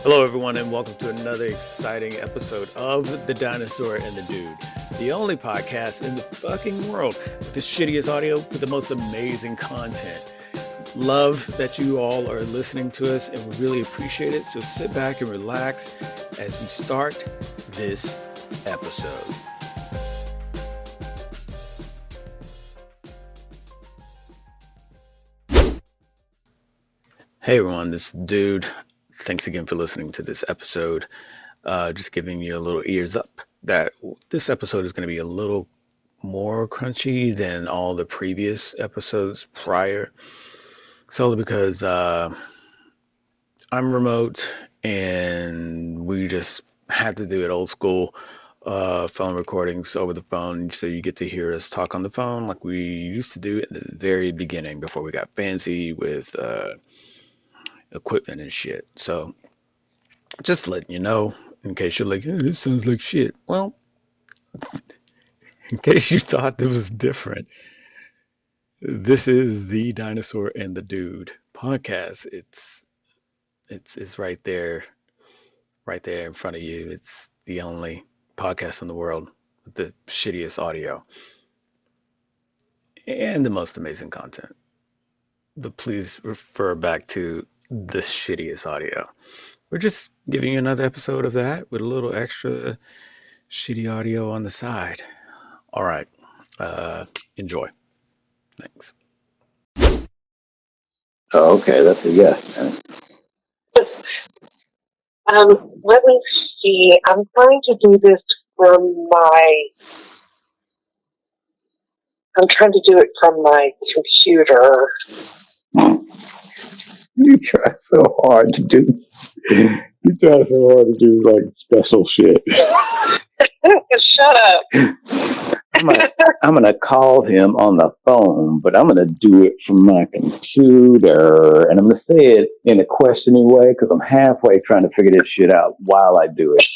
Hello, everyone, and welcome to another exciting episode of The Dinosaur and the Dude, the only podcast in the fucking world with the shittiest audio with the most amazing content. Love that you all are listening to us, and we really appreciate it. So sit back and relax as we start this episode. Hey, everyone, this is the Dude. Thanks again for listening to this episode. Just giving you a little ears up that this episode is going to be a little more crunchy than all the previous episodes prior, solely because I'm remote and we just had to do it old school, phone recordings over the phone, so you get to hear us talk on the phone like we used to do in the very beginning before we got fancy with equipment and shit. So just letting you know, in case you're like, hey, this sounds like shit. Well, in case you thought it was different, this is the Dinosaur and the Dude podcast. It's right there in front of you. It's the only podcast in the world with the shittiest audio and the most amazing content. But please refer back to the shittiest audio. We're just giving you another episode of that with a little extra shitty audio on the side. All right. Enjoy. Thanks. Oh, okay, that's a yes. Let me see. I'm trying to do this from I'm trying to do it from my computer. You try so hard to do. You try so hard to do like special shit. Shut up. I'm gonna call him on the phone, but I'm gonna do it from my computer, and I'm gonna say it in a questioning way because I'm halfway trying to figure this shit out while I do it.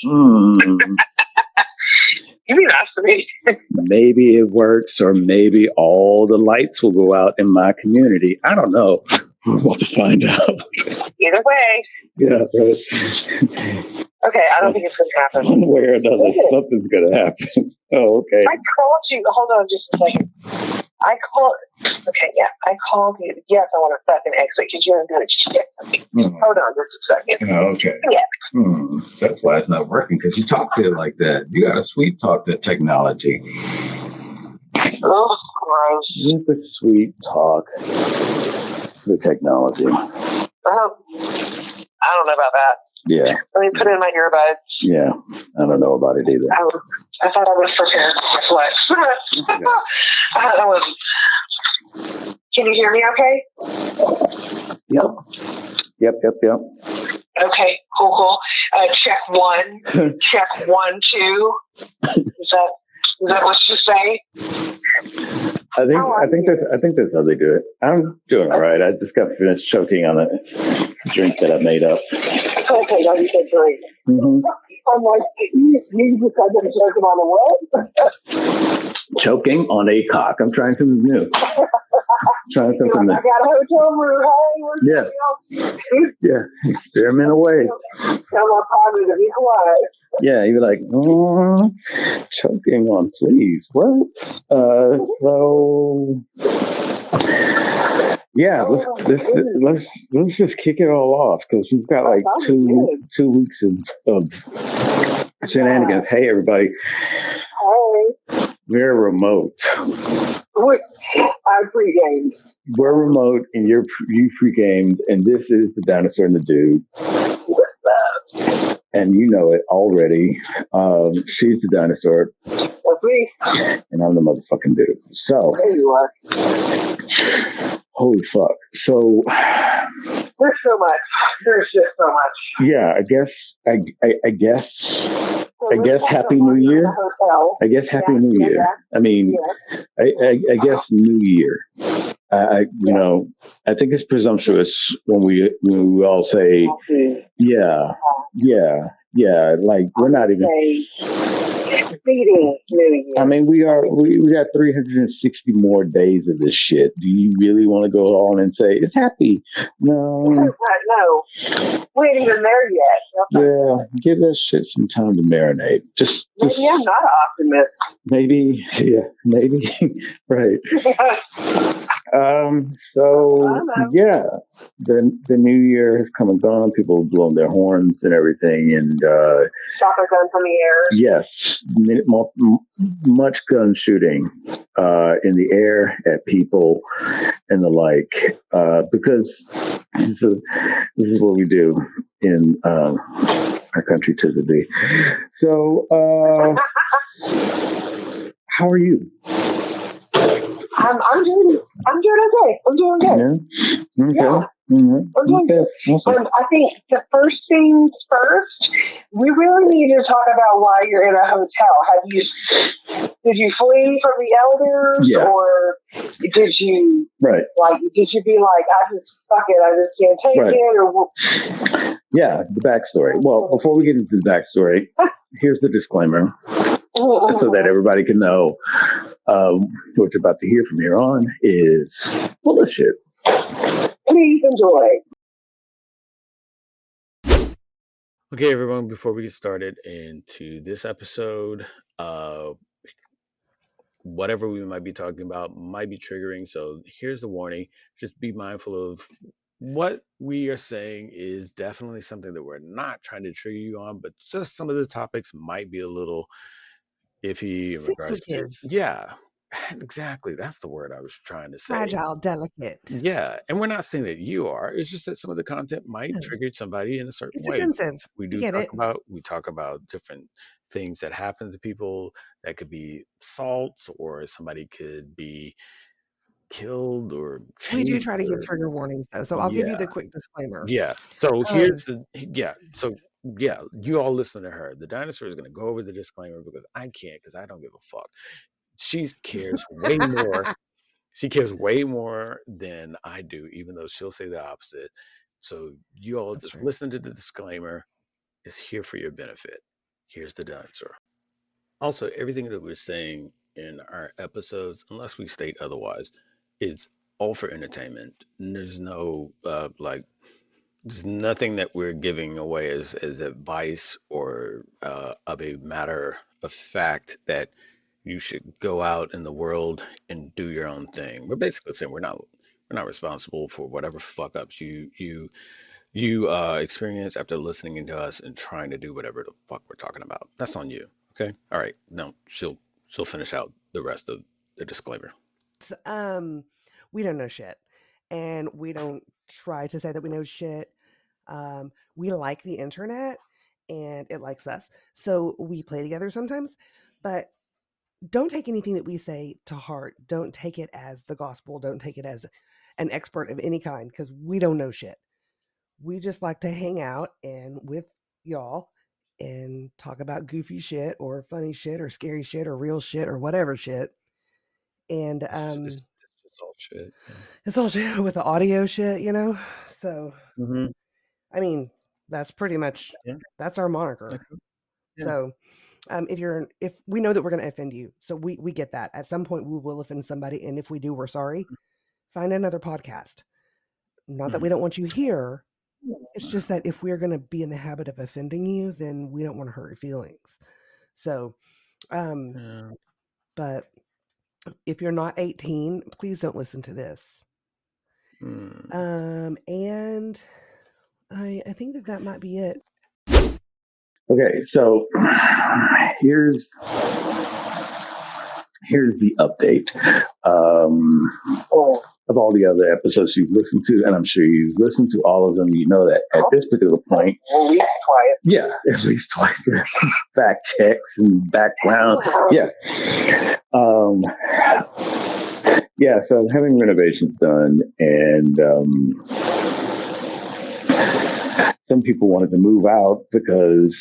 You mean that's for me? Maybe it works, or maybe all the lights will go out in my community. I don't know. We're about to find out. Either way. Yeah. Okay, I don't think it's going to happen. One way or another, something's going to happen. Oh, okay. I called you. Hold on just a second. I called you. Yes, I want to fucking exit because you're doing shit. Hold on just a second. Oh, okay. Yeah. That's why it's not working, because you talk to it like that. You got to sweet talk that technology. Oh, gross. With the sweet talk the technology. I don't know about that. Yeah. Let me put in my earbuds. Yeah. I don't know about it either. I thought I was prepared for flex. I was. Can you hear me okay? Yep. Okay, cool. Check one. Check 1, 2. Is that what you say? I think that's how they do it. I'm doing all right. I just got finished choking on a drink that I made up. Okay, now you said drink. I'm like, you just got them choking on a what? Choking on a cock. I'm trying something new. Trying something new. I got a hotel room. Hey, Yeah. Experiment away. Tell my partner to be quiet. Yeah, you'd be like, choking on fleas. What? So, yeah, let's just kick it all off, because we've got like two weeks of shenanigans. Hey, everybody. Hey. We're remote. I pre-gamed. We're remote, and you pre-gamed, and this is the Dinosaur and the Dude. And you know it already. She's the dinosaur. That's me. And I'm the motherfucking dude. So. There you are. Holy fuck. So. There's so much. There's just so much. Yeah, I guess Happy New Year. I guess Happy New Year. Yeah. I mean, I guess New Year. I think it's presumptuous when we all say, yeah, Yeah, like we're not even beating New Year. I mean, we got 360 more days of this shit. Do you really want to go on and say it's happy? No. No. We ain't even there yet. Yeah, give that shit some time to marinate. Just maybe I'm not an optimist. Maybe, right. So yeah, the new year has come and gone. People have blown their horns and everything, and shotgun guns in the air. Yes, much gun shooting in the air at people and the like, because this is what we do in our country typically. So, how are you? I'm doing okay. I'm doing good. Yeah. Okay. Yeah. Mm-hmm. I'm doing good. Awesome. I think the first things first, we really need to talk about why you're in a hotel. Did you flee from the elders, or did you did you be like, I just fuck it, I just can't take it, or yeah, the backstory. Well, before we get into the backstory, here's the disclaimer, so that everybody can know what you're about to hear from here on is full of shit. Please enjoy. Okay, everyone, before we get started into this episode, whatever we might be talking about might be triggering. So here's the warning. Just be mindful of what we are saying is definitely something that we're not trying to trigger you on, but just some of the topics might be a little iffy in regards to, exactly. That's the word I was trying to say. Fragile, delicate. Yeah. And we're not saying that you are. It's just that some of the content might trigger somebody in a certain way. Offensive. We talk about different things that happen to people that could be assaults, or somebody could be killed or we do try to give trigger warnings though. So I'll give you the quick disclaimer. Yeah. So here's you all listen to her. The dinosaur is going to go over the disclaimer because I can't, because I don't give a fuck. She cares way more. She cares way more than I do, even though she'll say the opposite. So you all listen to the disclaimer. It's here for your benefit. Here's the dinosaur. Also, everything that we're saying in our episodes, unless we state otherwise, is all for entertainment. And there's no there's nothing that we're giving away as advice or of a matter of fact that you should go out in the world and do your own thing. We're basically saying we're not responsible for whatever fuck ups you experience after listening to us and trying to do whatever the fuck we're talking about. That's on you. Okay. All right. No, she'll finish out the rest of the disclaimer. We don't know shit, and we don't try to say that we know shit. We like the internet, and it likes us, so we play together sometimes. But don't take anything that we say to heart. Don't take it as the gospel. Don't take it as an expert of any kind, because we don't know shit. We just like to hang out and with y'all and talk about goofy shit or funny shit or scary shit or real shit or whatever shit. And it's all shit. Yeah. It's all shit with the audio shit, you know? So, I mean, that's pretty much, that's our moniker. Okay. Yeah. So, if we know that we're going to offend you, so we get that. At some point we will offend somebody, and if we do, we're sorry. Find another podcast. Not that we don't want you here. It's just that if we're going to be in the habit of offending you, then we don't want to hurt your feelings. So, but if you're not 18, please don't listen to this. And I think that might be it. Okay, so here's the update of all the other episodes you've listened to, and I'm sure you've listened to all of them. You know that at this particular point, at least twice. Yeah, at least twice. Fact checks and background. Yeah. So I'm having renovations done, and some people wanted to move out because,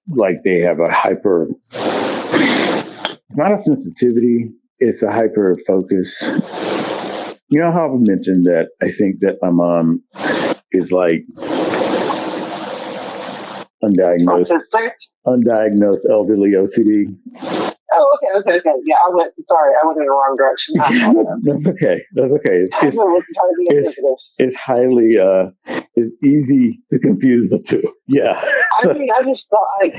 like, they have a hyper, not a sensitivity, it's a hyper focus. You know how I've mentioned that I think that my mom is like undiagnosed elderly OCD. Oh, okay. Yeah, I went in the wrong direction. That's okay. It's highly, it's easy to confuse the two. Yeah. I just thought, I've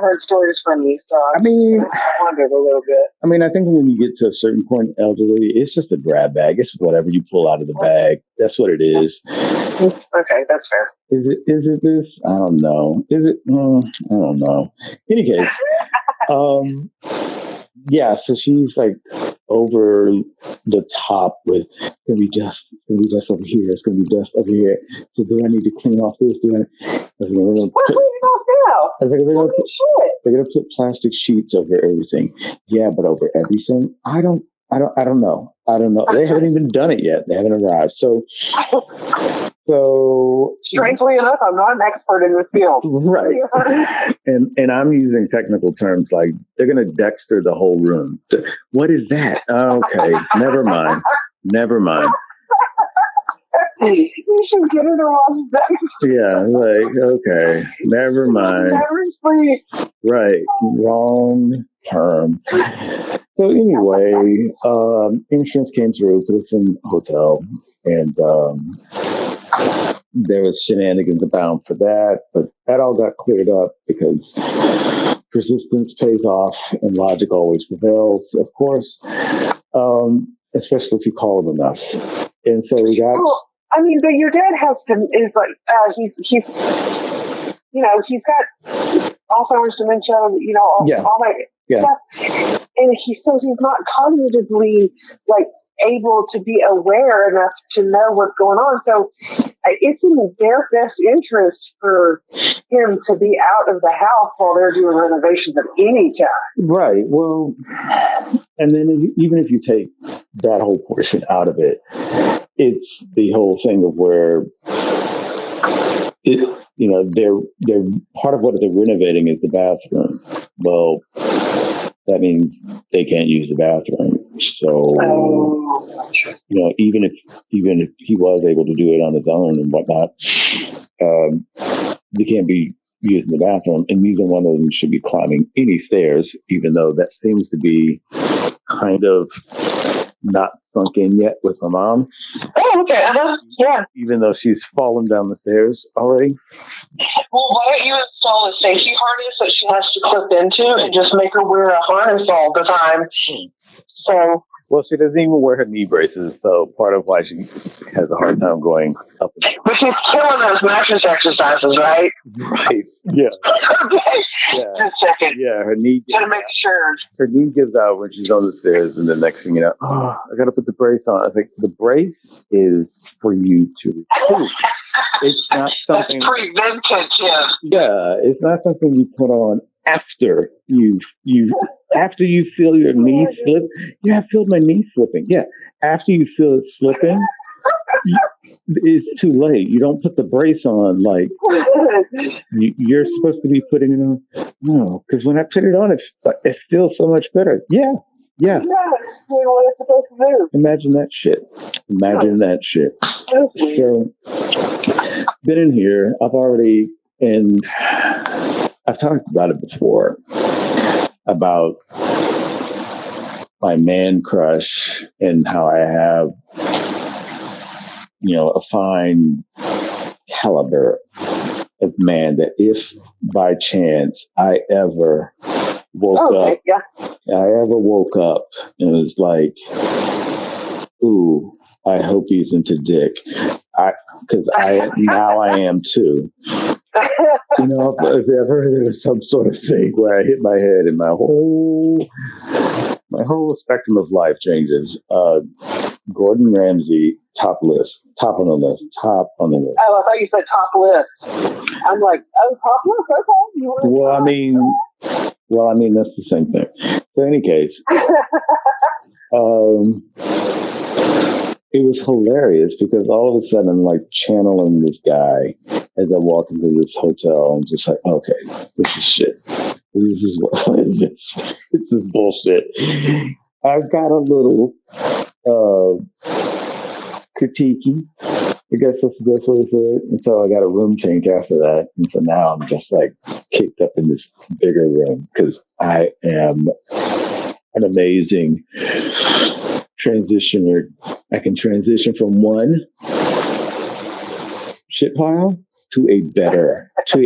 heard stories from you, so I wondered a little bit. I think when you get to a certain point, elderly, it's just a grab bag. It's whatever you pull out of the bag. That's what it is. Okay, that's fair. Is it this? I don't know. Is it? I don't know. In any case, yeah, so she's like over the top with it's gonna be dust over here, it's gonna be dust over here. So do I need to clean off this? What are you cleaning off now? They're gonna put plastic sheets over everything. Yeah, but over everything? I don't know. They haven't even done it yet. They haven't arrived. So strangely enough, I'm not an expert in this field. Right. And I'm using technical terms like they're going to Dexter the whole room. What is that? Okay, never mind. You should get it on Dexter. Yeah, like, okay, never mind. Never sleep. Right, wrong term. So anyway, insurance came through, put us in a hotel, and there was shenanigans abound for that, but that all got cleared up because persistence pays off and logic always prevails, of course, especially if you call him enough. And so we got... Well, but your dad he's got Alzheimer's, dementia, all that stuff. And he says he's not cognitively, able to be aware enough to know what's going on. So it's in their best interest for him to be out of the house while they're doing renovations at any time. Right. Well, and then even if you take that whole portion out of it, it's the whole thing of where they're part of what they're renovating is the bathroom. Well, that means they can't use the bathroom. So, even if he was able to do it on his own and whatnot, they can't be using the bathroom, and neither one of them should be climbing any stairs, even though that seems to be kind of not sunk in yet with my mom. Oh, okay. Yeah. Even though she's fallen down the stairs already. Well, why don't you install a safety harness that she has to clip into and just make her wear a harness all the time? So. Well, she doesn't even wear her knee braces, so part of why she has a hard time going up and down. But she's killing those mattress exercises, right? Right. Yeah. Okay. Yeah. Just a second. Yeah, her knee. Gotta make sure. Her knee gives out when she's on the stairs, and the next thing you know, I gotta put the brace on. I think the brace is for you to recoup. It's not something. That's preventative. Yeah, it's not something you put on after you feel your knee slip. Yeah, I feel my knee slipping. Yeah, after you feel it slipping, it's too late. You don't put the brace on like you're supposed to be putting it on. No, because when I put it on, it feels so much better. Yeah. Yeah, what it's supposed to do. Imagine that shit. So, been in here. I've talked about it before, about my man crush and how I have, a fine caliber of man that if by chance I ever woke up and was like, ooh, I hope he's into dick. Because now I am too. If ever there was some sort of thing where I hit my head and my whole spectrum of life changes. Gordon Ramsay, top on the list. Oh, I thought you said top list. I'm like, top list, okay. Well, I mean, that's the same thing. So, in any case, it was hilarious because all of a sudden I'm like channeling this guy as I walk into this hotel and just like, okay, this is shit. What is this? It's this bullshit. I've got a little critiquey I guess that's what it's it. And so I got a room change after that. And so now I'm just like kicked up in this bigger room because I am an amazing transitioner. I can transition from one shit pile to a better. A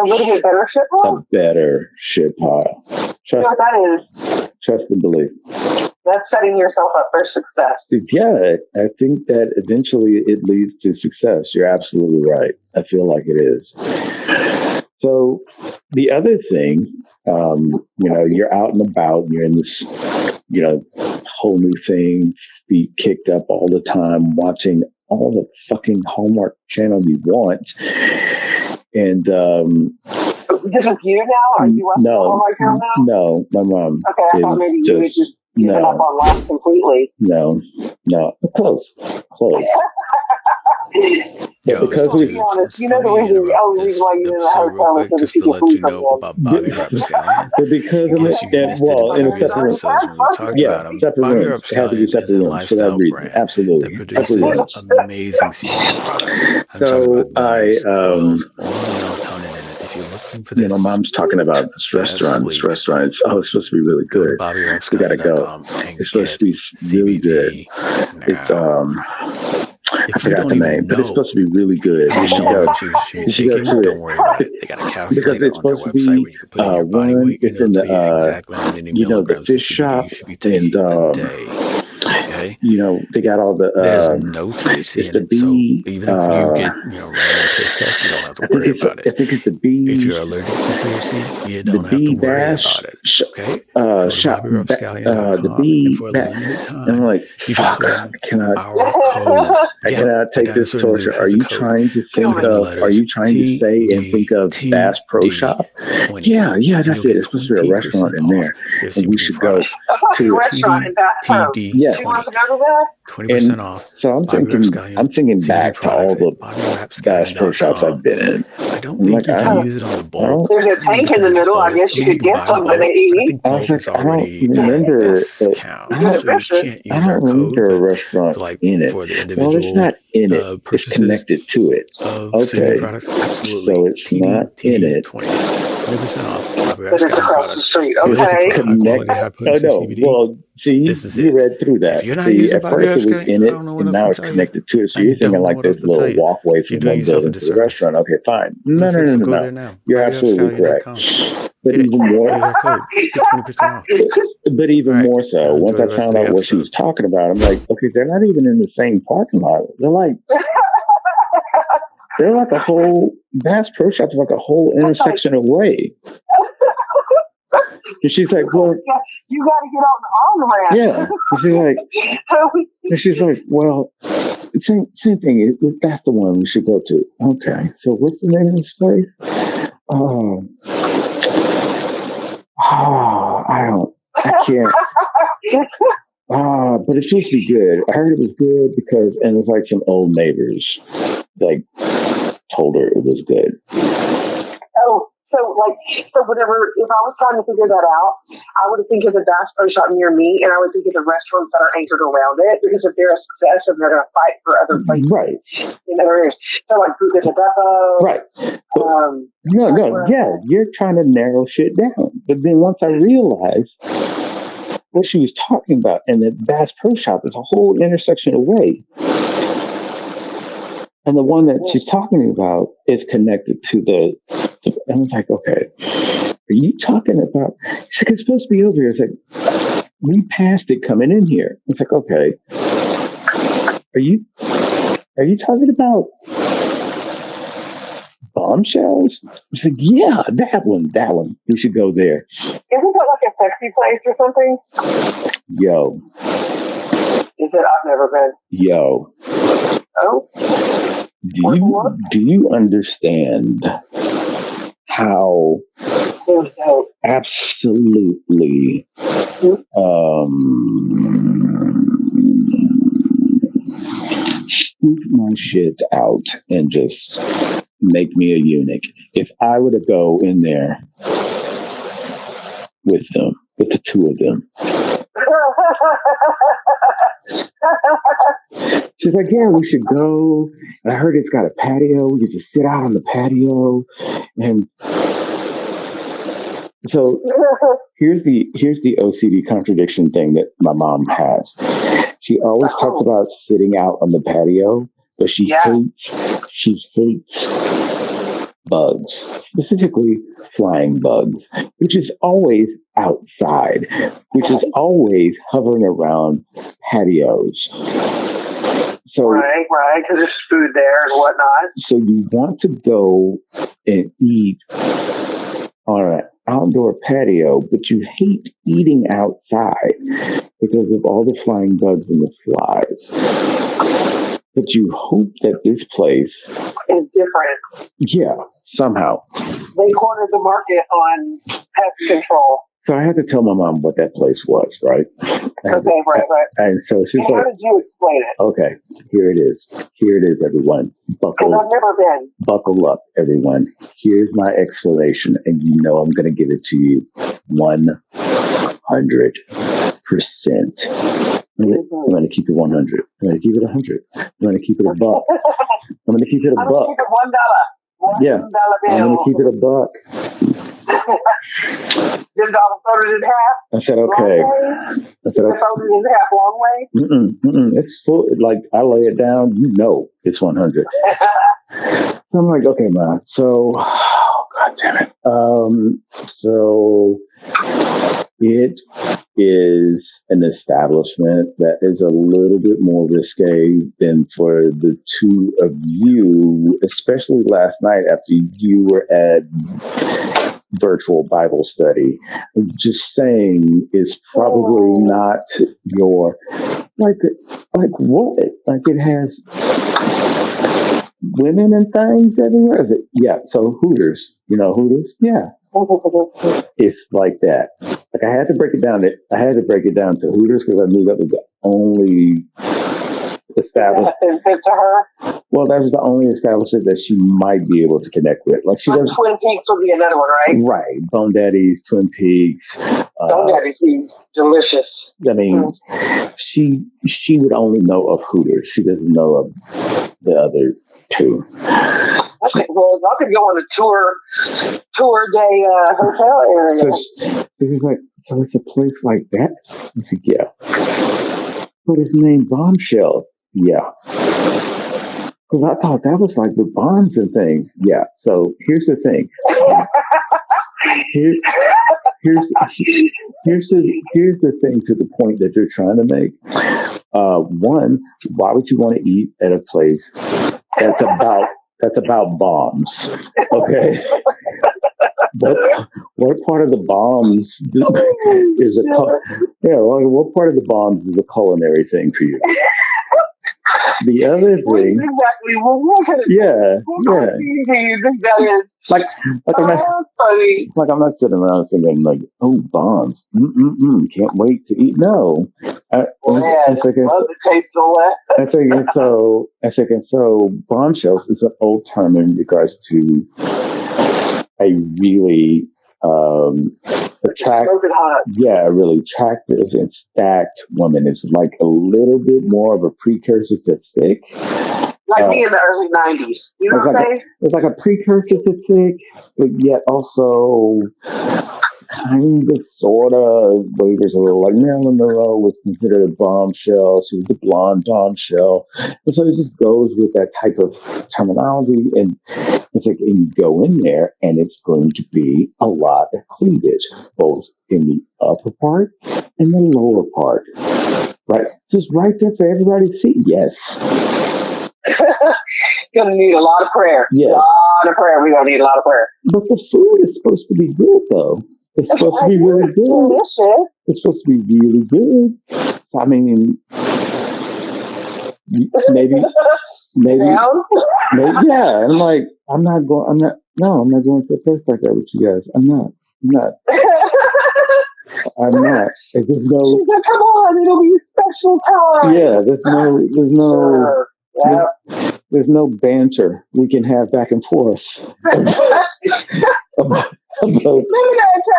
little bit better shit pile? A better shit pile. You know what that is? Trust and believe. That's setting yourself up for success. Yeah, I think that eventually it leads to success. You're absolutely right. I feel like it is. So the other thing, you're out and about, and you're in this, whole new thing, feet kicked up all the time, watching all the fucking Hallmark channel you want. And this is you now? Are you watching Hallmark channel now? No, my mom. Okay, I thought maybe you would just give it up on loss completely. No. Close. Yo, because to be honest, the only reason why you're in the hotel is so that you can let you know about Bobby RAPSCALLIon. Because in a separate room. Bobby RAPSCALLIon is a lifestyle brand absolutely. that produces amazing CBD products. I'm talking about gummies, oils, melatonin in it. If you're looking for this, my mom's talking about this restaurant. Oh, it's supposed to be really good. We gotta go. It's supposed to be really good. I forgot the name, but it's supposed to be really good. You should go to it. Don't worry about it. They got a calculator on their website where you can put in your body weight and it'll tell you exactly how many milligrams the fish shop you should be taking a day. Okay. They got all the. There's no THC in it, so even if you get random piss tests, you don't have to worry about it. I think it's the B. If you're allergic to THC, you don't have to worry about it. Okay. Shop the B. And for a limited time, I'm like, you can put in our code. I cannot take this torture. Are you trying to think of? Are you trying to say and think of Bass Pro Shop? Yeah, that's it. It's supposed to be a restaurant in there, and we should go to a restaurant in Bass Pro. Yeah. 20% off. So I'm thinking back to all the Bass Pro Shops I've been in. I don't think you can use it on the bulk. There's a tank in the middle. I guess you could get something to eat. I don't remember discount, so you can't use our code a restaurant in it. For the individual, it's not in it. It's connected to it. Okay. Products, absolutely. So it's not in it. 20% off. It's across the street. Okay. Well, see, you read through that. If you're not using at first it was in it, and now it's connected to it. So you're thinking like there's a little walkway from one building to the restaurant. Okay, fine. No. You're absolutely correct. But even more, get 20% off. But even more so, once I found out what she was talking about, I'm like, okay, they're not even in the same parking lot. They're like a whole Bass Pro Shop is like a whole intersection away. And she's like, well, you got to get on the ramp. Yeah. And she's like, well, same thing. That's the one we should go to. Okay. So what's the name of this place? I can't. But it's supposed to be good. I heard it was good because, and it's like some old neighbors, told her it was good. So whatever, if I was trying to figure that out, I would think of the Bass Pro Shop near me, and I would think of the restaurants that are anchored around it, because if they're a success, and they're going to fight for other places. Right. In other areas. So like Fruit de Depot. Right. You're trying to narrow shit down. But then once I realized what she was talking about, and that Bass Pro Shop is a whole intersection away. And the one that she's talking about is connected to and I was like, okay, are you talking about, it's like, it's supposed to be over here. It's like, we passed it coming in here. It's like, okay, are you talking about Bombshells? It's like, yeah, that one. We should go there. Isn't that like a sexy place or something? Yo. Is it? I've never been. Yo. Oh? Do you understand how absolutely scoop my shit out and just make me a eunuch if I were to go in there with the two of them? She's like, yeah, we should go. And I heard it's got a patio. We could just sit out on the patio. And so here's the OCD contradiction thing that my mom has. She always talks about sitting out on the patio, but she hates bugs, specifically flying bugs, which is always outside, which is always hovering around patios. So, right, because there's food there and whatnot. So you want to go and eat on an outdoor patio, but you hate eating outside because of all the flying bugs and the flies. But you hope that this place is different. Yeah, somehow. They cornered the market on pest control. So I had to tell my mom what that place was, right? Right. And so she's how did you explain it? Okay, here it is. Here it is, everyone. Because I've never been. Buckle up, everyone. Here's my explanation, and you know I'm going to give it to you 100%. I'm going to keep it 100. I'm going to keep it 100. I'm going to keep it a buck. I'm going to keep it a buck. I'm going to keep it $1. Yeah, I'm going to keep it a buck. $10 folded in half. I said, okay. I said, okay. Folded in half long way. It's full. Like I lay it down, you know, it's 100. So I'm like, okay, man. So, God damn it. So it is an establishment that is a little bit more risque than for the two of you, especially last night after you were at virtual Bible study. Just saying is probably not your like what? Like it has women and things everywhere. Is it? Yeah. So Hooters, you know Hooters? Yeah. It's like that. Like I had to break it down. I had to break it down to Hooters because I knew that was the only establishment. To her? Well, that was the only establishment that she might be able to connect with. Like she does. Twin Peaks would be another one, right? Right. Bone Daddy's, Twin Peaks. Bone Daddy's delicious. I mean, she would only know of Hooters. She doesn't know of the other two. Okay, well, I could go on a tour day hotel area. So this is like, so it's a place like that? I said, yeah. But it's named Bombshells. Yeah. Because I thought that was like with bombs and things. Yeah. So here's the thing. Here's the thing to the point that you're trying to make. One, why would you want to eat at a place that's about bombs? Okay. What part of the bombs is what part of the bombs is a culinary thing for you? The other thing, exactly. Well, yeah. Like I'm not sitting around thinking like, oh, bombs, can't wait to eat. No, I think so. Bombshells is an old term in regards to a really really attractive and stacked woman. It's like a little bit more of a precursor to thick. Like me in the early 90s. You know what I'm saying? It's like a precursor to thick, but yet also kind of, sort of, waiters a little like Marilyn Monroe was considered a bombshell. She was a blonde bombshell. And so it just goes with that type of terminology. And it's like, and you go in there and it's going to be a lot of cleavage, both in the upper part and the lower part. Right? Just right there for everybody to see. Yes. Gonna need a lot of prayer. Yeah. A lot of prayer. We're gonna need a lot of prayer. But the food is supposed to be good, though. It's supposed to be really good. Delicious. It's supposed to be really good. I mean, maybe. Yeah. And I'm like, I'm not going to a place like that with you guys. I'm not. There's no. Come on, it'll be a special time. Yeah, there's no banter we can have back and forth. about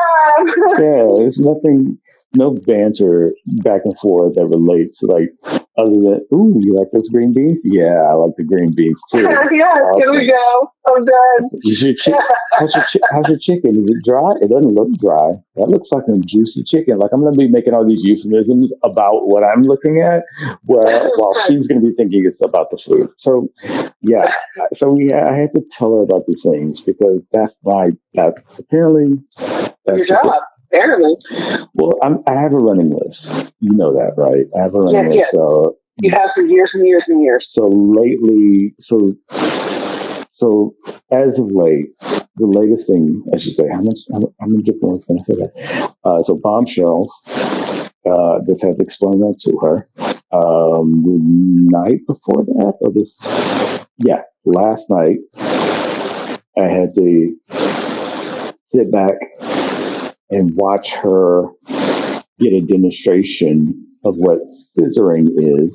time. Yeah, there's no banter back and forth that relates to like Other than, ooh, you like those green beans? Yeah, I like the green beans too. Yes, here we go. I'm done. How's your chicken? Is it dry? It doesn't look dry. That looks like a juicy chicken. Like, I'm going to be making all these euphemisms about what I'm looking at, while she's going to be thinking it's about the food. So, yeah. I had to tell her about these things because that's apparently that's your job. Apparently. Well, I have a running list. You know that, right? I have a running list. Yes. So you have for years and years and years. So lately, so as of late, the latest thing, I should say, how many different ones can I say that? So Bombshells, just had to explain that to her. The night before that, last night, I had to sit back and watch her get a demonstration of what scissoring is.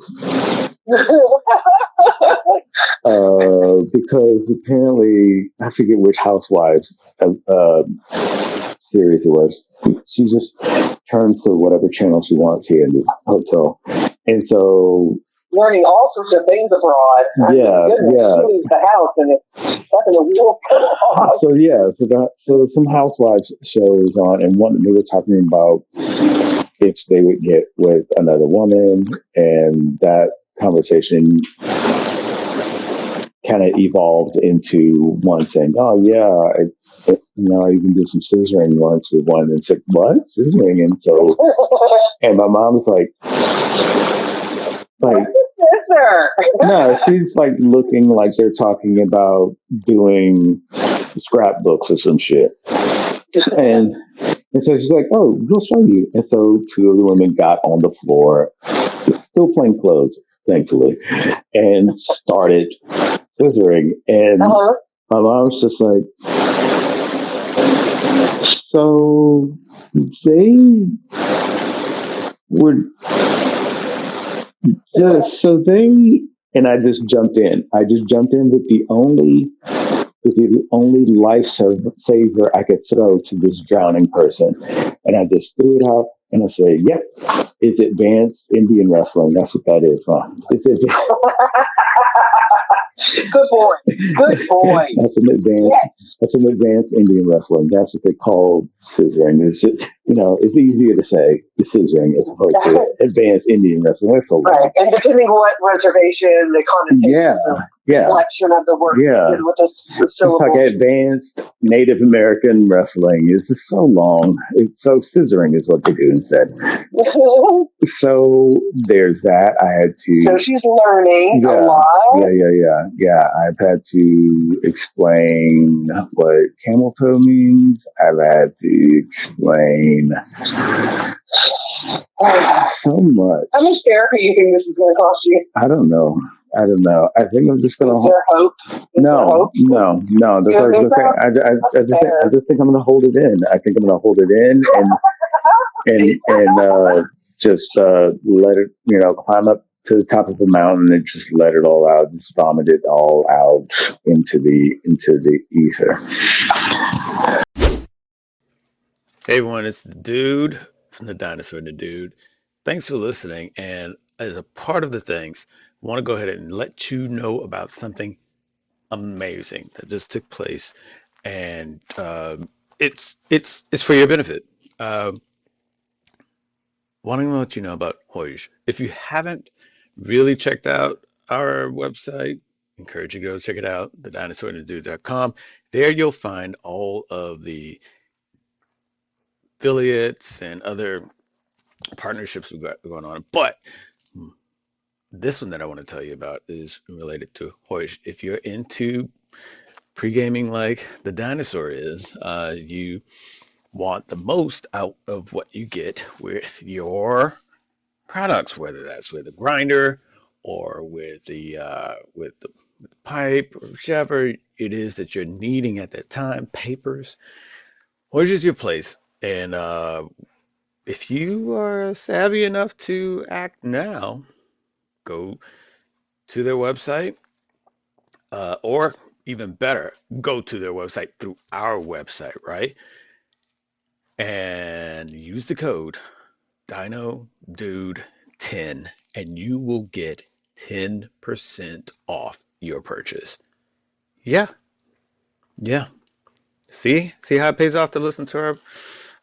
Because apparently, I forget which Housewives series it was. She just turns to whatever channel she wants here in the hotel. And so, learning all sorts of things abroad. She leaves the house and it's stuck in a wheel. So some Housewives shows on, and one they were talking about if they would get with another woman, and that conversation kind of evolved into one saying, "Oh yeah, I even did some scissoring once with one," and said, "What scissoring?" And so, and my mom's like. No, she's like looking like they're talking about doing scrapbooks or some shit. And so she's like, "Oh, we'll show you." And so two of the women got on the floor, still plain clothes, thankfully, and started scissoring. And my mom's just like, so they would. And I just jumped in. With the only lifesaver I could throw to this drowning person. And I just threw it out and I said, "Yep, it's advanced Indian wrestling. That's what that is, huh?" Good boy. That's an advanced Indian wrestling. That's what they call scissoring. It's just, it's easier to say the scissoring as opposed to advanced Indian wrestling. That's right. And depending what reservation, the connotation, selection of the word with the syllables. It's like advanced Native American wrestling. It's just so long. So scissoring is what they do instead. So there's that. I had to. So she's learning a lot. Yeah. I've had to explain what camel toe means. I've had to explain so much. How much therapy do you think this is going to cost you? I don't know. I think I'm just going to. Is there hope? No. I just think I'm going to hold it in. I think I'm going to hold it in and just let it, climb up to the top of the mountain and just let it all out, just vomit it all out into the ether. Hey everyone, it's the dude from the Dinosaur and the Dude. Thanks for listening. And as a part of the things, I want to go ahead and let you know about something amazing that just took place, and it's for your benefit. Wanting to let you know about Hoyge. If you haven't really checked out our website, encourage you to go check it out, TheDinosaur&TheDude.com. There you'll find all of the affiliates and other partnerships we've got going on. But this one that I want to tell you about is related to Hoyge. If you're into pre-gaming like the dinosaur is, you want the most out of what you get with your products, whether that's with a grinder or with the pipe or whichever it is that you're needing at that time, papers. Hoyge is your place. And if you are savvy enough to act now, go to their website, or even better, go to their website through our website, right? And use the code DinoDude10 and you will get 10% off your purchase. Yeah. Yeah. See how it pays off to listen to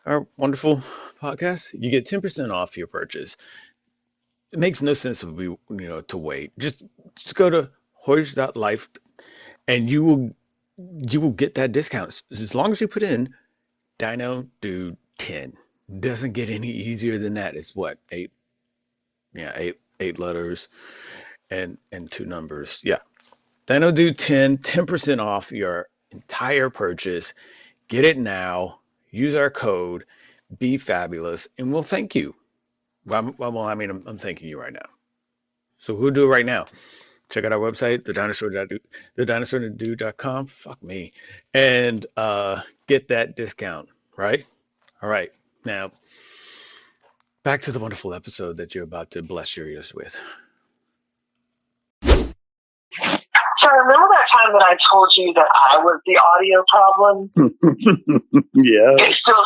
our wonderful podcast? You get 10% off your purchase. It makes no sense to wait. Just go to Hoyers.life and you will get that discount as long as you put in Dino Dude 10. Doesn't get any easier than that. It's what, eight? Yeah, eight letters and two numbers. Yeah. Dino Dude 10% off your entire purchase. Get it now. Use our code. Be fabulous, and we'll thank you. Well, I'm thanking you right now. So who'll do it right now? Check out our website, TheDinosaur.TheDude, TheDinosaur&TheDude.com. Fuck me, and get that discount. Right? All right. Now, back to the wonderful episode that you're about to bless your ears with. So remember that time that I told you that I was the audio problem? Yeah. It still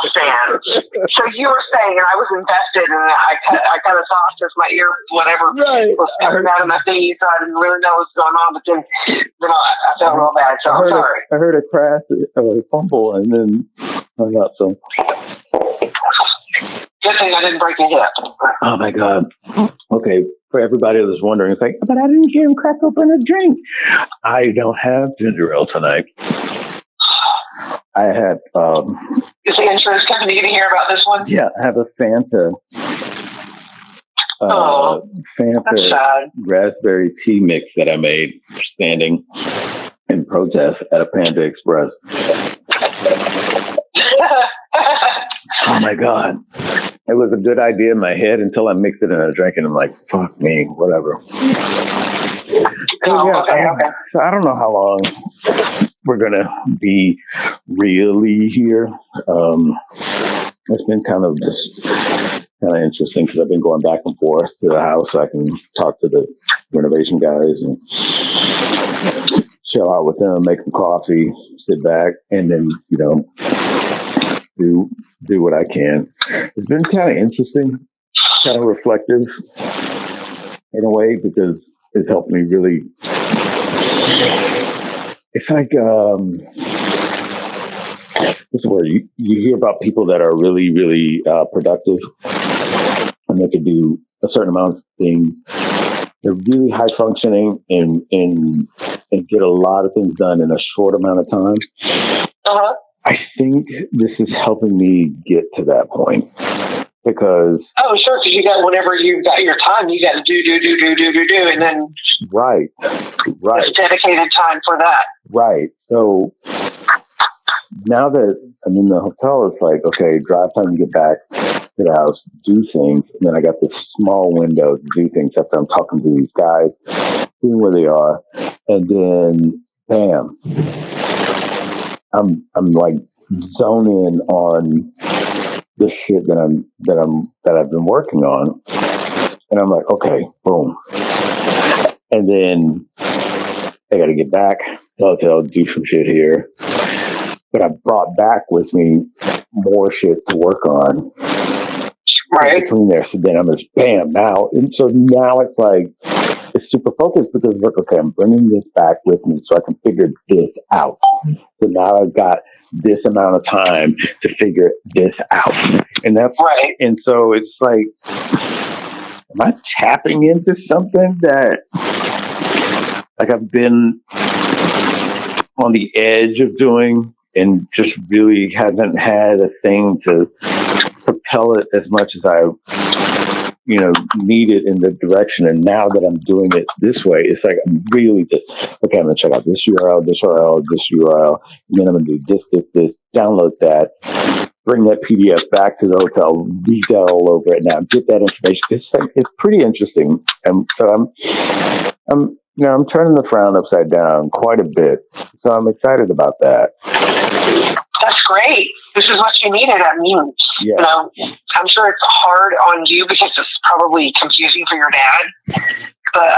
stands. So you were saying, and I was invested, and I kind of thought as my ear, whatever, was coming out of my thingy, so I didn't really know what was going on. But then I felt real bad, so I'm sorry. I heard a crash, a fumble, and then hung up. So. Good thing I didn't break a hip. Oh my God. Okay, for everybody that's wondering, it's like, but I didn't hear him crack open a drink. I don't have ginger ale tonight. I had. Is the insurance company going to hear about this one? Yeah, I have a Fanta. Fanta raspberry tea mix that I made standing in protest at a Panda Express. Oh my God. It was a good idea in my head until I mixed it and I drank it and I'm like, fuck me, whatever. Okay. So I don't know how long we're going to be really here. It's been kind of interesting because I've been going back and forth to the house so I can talk to the renovation guys and chill out with them, make some coffee, sit back, and then, do what I can. It's been kind of interesting, kind of reflective in a way because it's helped me really. It's like what's the word? You hear about people that are really, really productive, and they can do a certain amount of things. They're really high functioning and get a lot of things done in a short amount of time. Uh-huh. I think this is helping me get to that point because. Oh, sure. Because whenever you got your time, you got to do, and then. Right. It's dedicated time for that. Right. So now that I'm in the hotel, it's like, okay, drive time to get back to the house, do things, and then I got this small window to do things after I'm talking to these guys, seeing where they are, and then bam. I'm like zoning in on the shit that I've been working on, and I'm like, okay, boom, and then I got to get back to the hotel, do some shit here, but I brought back with me more shit to work on. Right. Between there, so then I'm just bam now, and so now it's like it's super focused because look, okay, I'm bringing this back with me so I can figure this out. So now I've got this amount of time to figure this out, and that's right. And so it's like, am I tapping into something that, like, I've been on the edge of doing and just really haven't had a thing to propel it as much as I, need it in the direction. And now that I'm doing it this way, it's like I'm really just, okay, I'm going to check out this URL, this URL, this URL, and then I'm going to do this, download that, bring that PDF back to the hotel, read that all over it now, get that information. It's pretty interesting. And so I'm turning the frown upside down quite a bit. So I'm excited about that. That's great. This is what you needed. I mean, I'm sure it's hard on you because it's probably confusing for your dad. But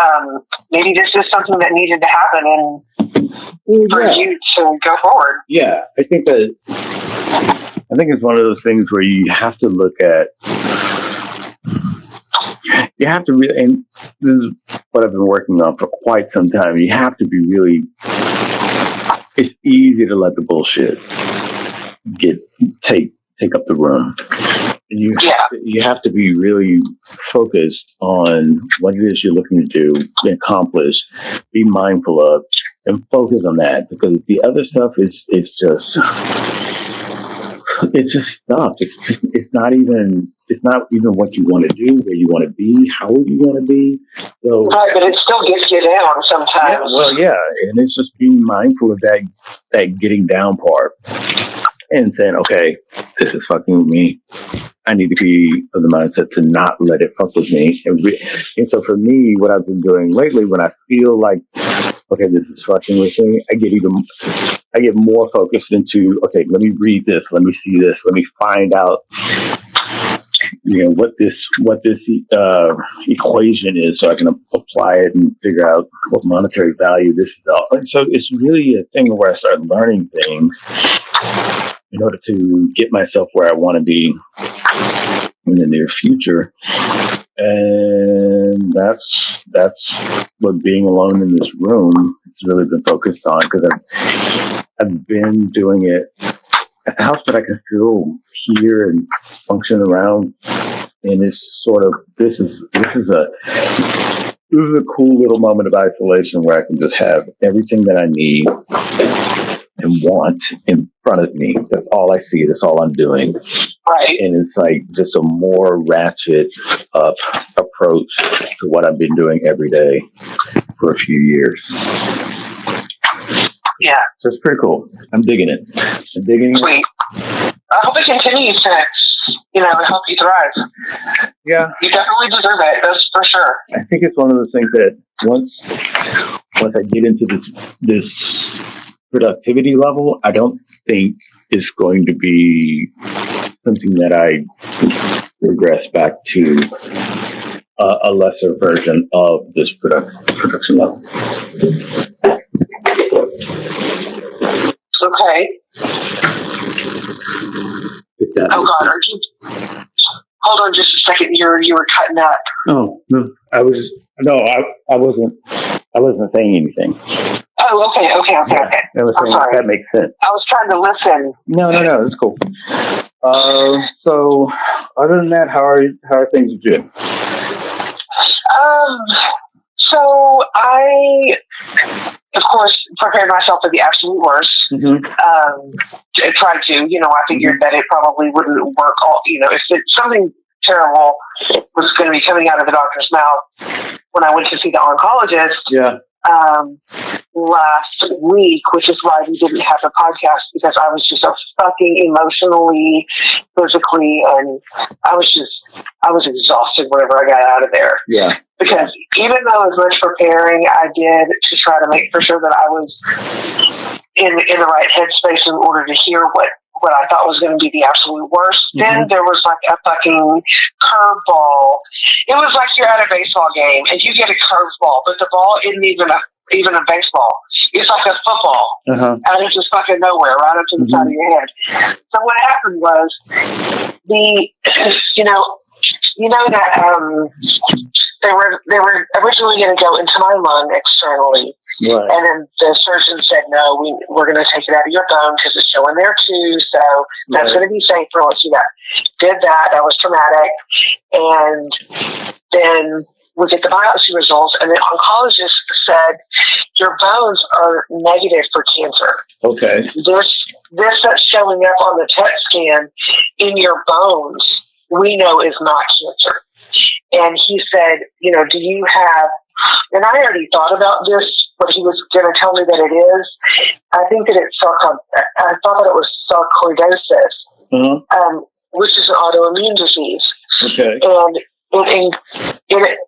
maybe this is something that needed to happen and for you to go forward. Yeah, I think it's one of those things where you have to look at, you have to really, and this is what I've been working on for quite some time. You have to be really. It's easy to let the bullshit take up the room. You have to be really focused on what it is you're looking to do, accomplish, be mindful of, and focus on that, because the other stuff is just stuff. It's not even what you want to do, where you want to be, how you want to be. So, right, but it still gets you down sometimes. And it's just being mindful of that getting down part, and saying, okay, this is fucking with me. I need to be of the mindset to not let it fuck with me. And so for me, what I've been doing lately, when I feel like, okay, this is fucking with me, I get more focused into, okay, let me read this, let me see this, let me find out, what this equation is, so I can apply it and figure out what monetary value this is. And so it's really a thing where I start learning things in order to get myself where I want to be in the near future. And that's what being alone in this room has really been focused on, because I've been doing it at the house, but I can still hear and function around. And it's sort of, this is a cool little moment of isolation where I can just have everything that I need and want in front of me. That's all I see. That's all I'm doing. Right. And it's like just a more ratchet up approach to what I've been doing every day for a few years. Yeah. So it's pretty cool. I'm digging it. Sweet. I hope it continues to, help you thrive. Yeah. You definitely deserve it. That's for sure. I think it's one of those things that once I get into this productivity level, I don't think it's going to be something that I regress back to a lesser version of this production level. Okay. Oh God, hold on just a second. You were cutting up. Oh no, I wasn't saying anything. Oh, okay. That makes sense. I was trying to listen. No, it's cool. So other than that, how are things with you? So I, of course, prepared myself for the absolute worst. Mm-hmm. Tried to, I figured that it probably wouldn't work if something terrible was going to be coming out of the doctor's mouth when I went to see the oncologist. Yeah. Last week, which is why we didn't have a podcast, because I was just so fucking emotionally, physically, and I was exhausted whenever I got out of there. Yeah. Because even though as much preparing I did to try to make for sure that I was in the right headspace in order to hear what I thought was going to be the absolute worst, then there was like a fucking curveball. It was like you're at a baseball game and you get a curveball, but the ball isn't even a baseball. It's like a football out of just fucking nowhere, right up to the side of your head. So what happened was that they were originally going to go into my lung externally. Right. And then the surgeon said, no, we're going to take it out of your bone because it's showing there too. So that's going to be safer. Let's do that. Did that. That was traumatic. And then we get the biopsy results, and the oncologist said, your bones are negative for cancer. Okay. This that's showing up on the PET scan in your bones, we know is not cancer. And he said, do you have, and I already thought about this, but he was going to tell me that it is. I think that I thought that it was sarcoidosis, which is an autoimmune disease. Okay. And it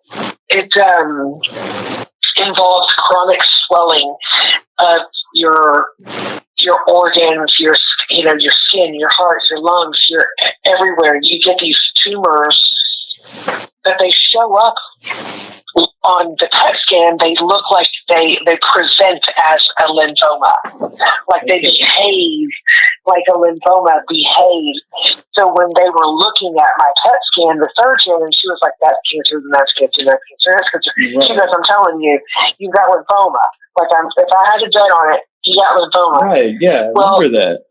involves chronic swelling of your organs, your skin, your heart, your lungs, your everywhere. You get these tumors that they show up on the PET scan. They look like they present as a lymphoma. Like they behave like a lymphoma behaves. So when they were looking at my PET scan, the surgeon, and she was like, that's cancer, and that's cancer, and that's cancer, that's cancer. Right. She goes, I'm telling you, you've got lymphoma. Like, if I had a date on it, you got lymphoma. Right, yeah, I remember that.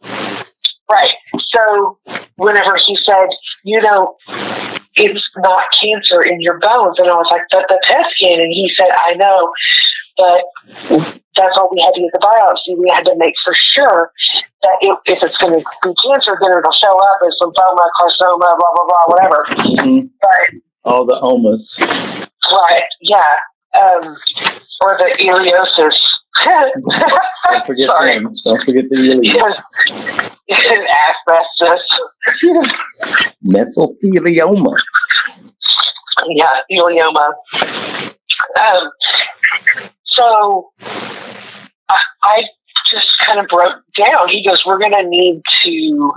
Right. So whenever he said, it's not cancer in your bones, and I was like, but the PET scan, and he said, I know, but that's all we had to get the biopsy. We had to make for sure that if it's going to be cancer, then it'll show up as lymphoma, carcinoma, blah, blah, blah, whatever. Mm-hmm. But all the omas. Right, yeah. Or the ileosis. Don't forget them. Don't forget the ileosis. Asbestos. Mesothelioma. Yeah, ileoma. So I just kind of broke down. He goes, we're going to need to...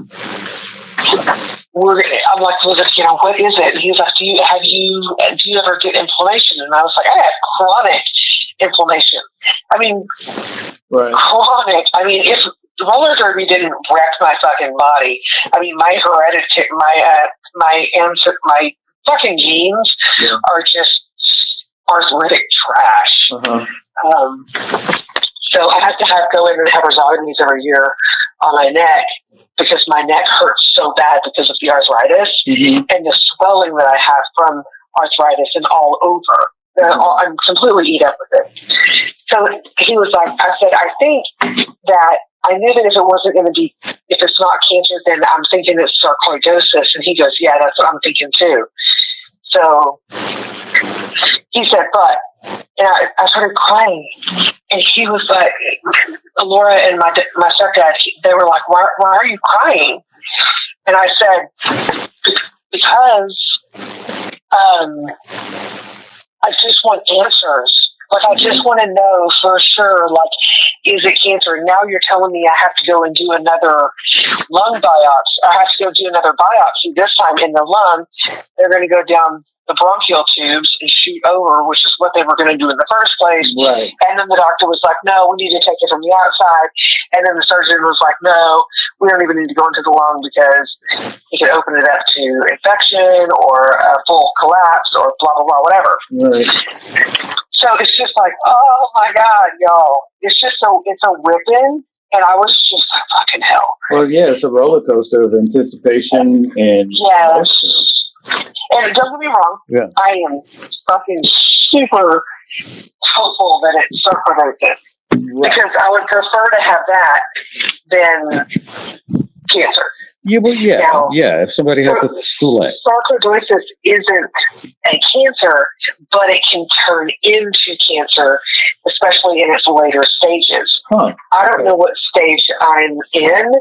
I'm like, well, what is it? And he was like, do you ever get inflammation? And I was like, I have chronic inflammation. I mean, right. Chronic. I mean, if roller derby didn't wreck my fucking body, I mean, my hereditary, my fucking genes are just arthritic trash. Uh-huh. So I have to go in and have rhizotomies every year on my neck because my neck hurts so bad because of the arthritis and the swelling that I have from arthritis and all over. I'm completely eat up with it. So he was like, I said, I think that I knew that if it's not cancer, then I'm thinking it's sarcoidosis. And he goes, yeah, that's what I'm thinking too. So he said, but, and I started crying. And he was like, Laura and my stepdad, they were like, why are you crying? And I said, because I just want answers. Like, I just want to know for sure, like, is it cancer? Now you're telling me I have to go and do another lung biopsy. I have to go do another biopsy, this time in the lung. They're going to go down the bronchial tubes and shoot over, which is what they were going to do in the first place. Right. And then the doctor was like, no, we need to take it from the outside. And then the surgeon was like, no, we don't even need to go into the lung because it could open it up to infection or a full collapse or blah, blah, blah, whatever. Right. So it's just like, oh my God, y'all. It's just it's a whipping. And I was just like, fucking hell. Well, yeah, it's a roller coaster of anticipation and... Yes. And don't get me wrong, I am fucking super hopeful that it's sarcoidosis. Right. Because I would prefer to have that than cancer. Yeah, well, if somebody has to select. Sarcoidosis isn't a cancer, but it can turn into cancer, especially in its later stages. Huh. I don't know what stage I'm in,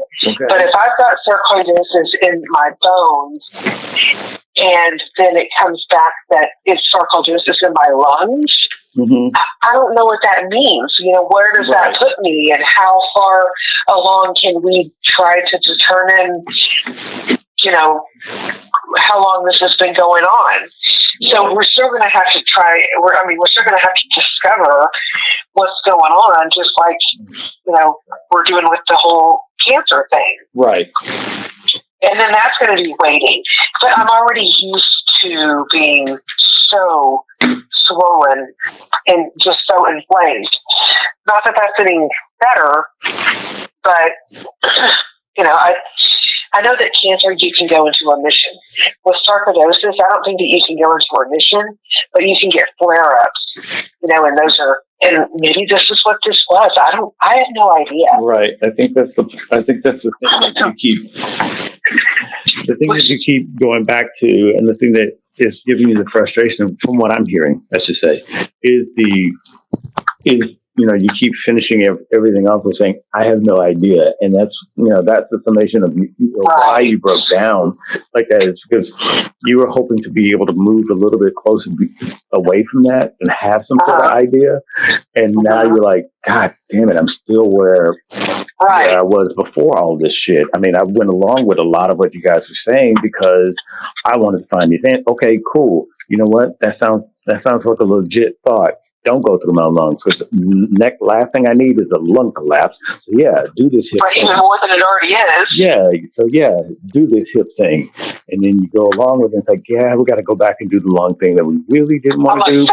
but if I've got sarcoidosis in my bones, and then it comes back that it's sarcoidosis in my lungs, I don't know what that means. Where does that put me, and how far along can we try to determine, how long this has been going on? So we're still going to have to we're still going to have to discover what's going on, just like, we're doing with the whole cancer thing. Right. And then that's going to be waiting. But I'm already used to being so swollen and just so inflamed. Not that that's any better, but, I know that cancer, you can go into remission. With sarcoidosis, I don't think that you can go into remission, but you can get flare-ups, and those are, and maybe this is what this was. I have no idea. Right. I think that's the thing that you keep going back to, and the thing that is giving you the frustration, from what I'm hearing, I should say, is you keep finishing everything off with saying, I have no idea. And that's the summation of why you broke down like that. Is because you were hoping to be able to move a little bit closer away from that and have some sort of idea. And now you're like, God damn it, I'm still where I was before all this shit. I mean, I went along with a lot of what you guys were saying because I wanted to find these. Okay, cool. You know what? That sounds like a legit thought. don't go through my lungs. Because the last thing I need is a lung collapse. So yeah, do this hip thing. Even more than it already is. Yeah, so yeah, do this hip thing. And then you go along with it. It's like, yeah, we got to go back and do the lung thing that we really didn't want to do.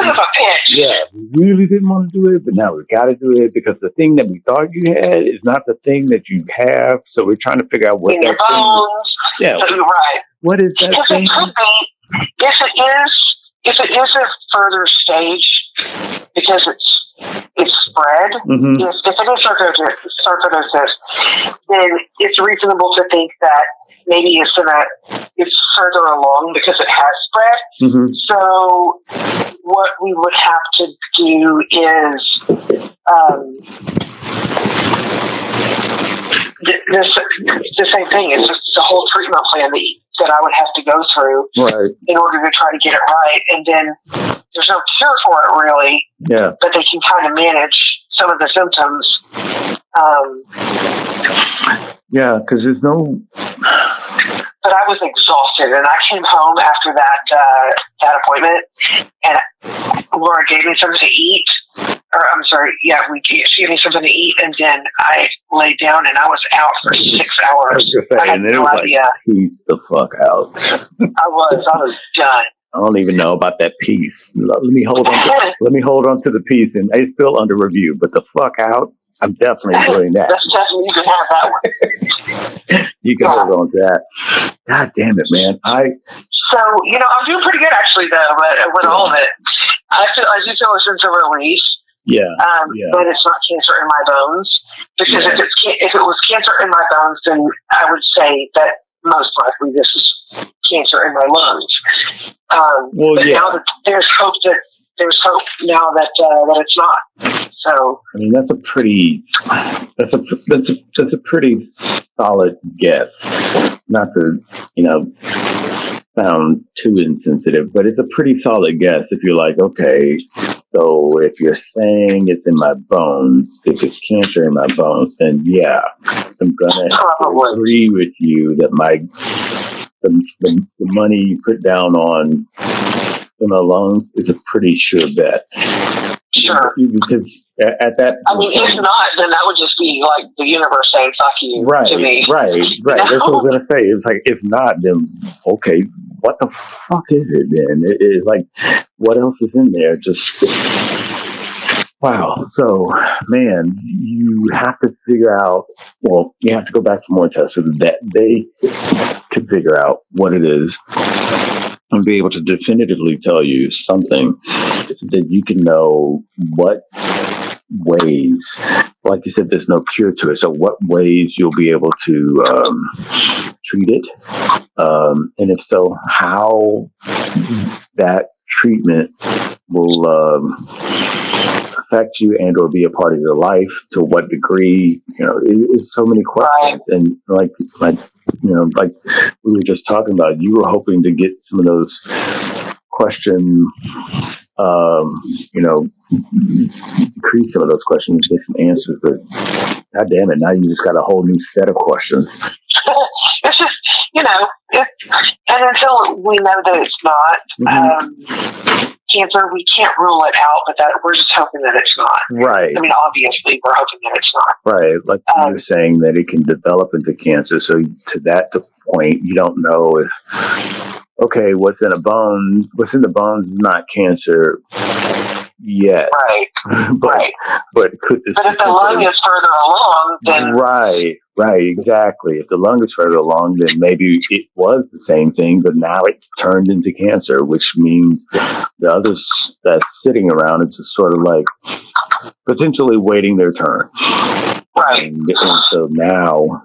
Yeah, we really didn't want to do it, but now we got to do it because the thing that we thought you had is not the thing that you have. So we're trying to figure out what that thing is. Yeah, so you're right. What is that because thing? It could be, if it is a further stage, because it's spread. Mm-hmm. If it is sarcoidosis, then it's reasonable to think that maybe it's further along because it has spread. Mm-hmm. So what we would have to do is the same thing. It's just the whole treatment plan that I would have to go through in order to try to get it right. And then there's no cure for it really. Yeah. But they can kind of manage some of the symptoms. Yeah, because there's no. But I was exhausted, and I came home after that appointment, and Laura gave me something to eat. She gave me something to eat, and then I laid down, and I was out for 6 hours. I had no idea. Peace the fuck out. I was done. I don't even know about that piece. Let me hold on to the piece, and it's still under review. But the fuck out, I'm definitely doing that. That's definitely, you can have that one. You can hold on to that. God damn it, man. So, I'm doing pretty good actually, though, but with all of it. I do feel a sense of relief. Yeah. But it's not cancer in my bones. Because if it was cancer in my bones, then I would say that most likely this is cancer in my lungs. Now that there's hope now that it's not. So I mean, that's a pretty solid guess. Not to sound too insensitive, but it's a pretty solid guess if you're like, okay, so if you're saying it's in my bones, if it's cancer in my bones, then yeah, I'm gonna agree with you that the money you put down on my lungs is a pretty sure bet. Sure. Because at that point, if not, then that would just be like the universe saying "fuck you" to me. Right. That's what I was gonna say. It's like, if not, then okay, what the fuck is it then? It's like, what else is in there? Just wow. So, man, you have to figure out. Well, you have to go back for more tests so that they can figure out what it is and be able to definitively tell you something that you can know what ways, like you said, there's no cure to it. So what ways you'll be able to treat it, and if so, how that treatment will affect you and or be a part of your life, to what degree, it's so many questions. Right. And like we were just talking about, you were hoping to get some of those questions, increase some of those questions, get some answers, but god damn it, now you just got a whole new set of questions. It's just, and until we know that it's not cancer, we can't rule it out, but that we're just hoping that it's not. Right. I mean, obviously, we're hoping that it's not. Right. Like you were saying, that it can develop into cancer. So to that point, you don't know if, okay, what's in the bones is not cancer yet. Right. But could this? But if the lung is further along, then right, exactly. If the lung is further along, then maybe it was the same thing, but now it's turned into cancer, which means the others that's sitting around, it's just sort of like potentially waiting their turn. Right. And so now,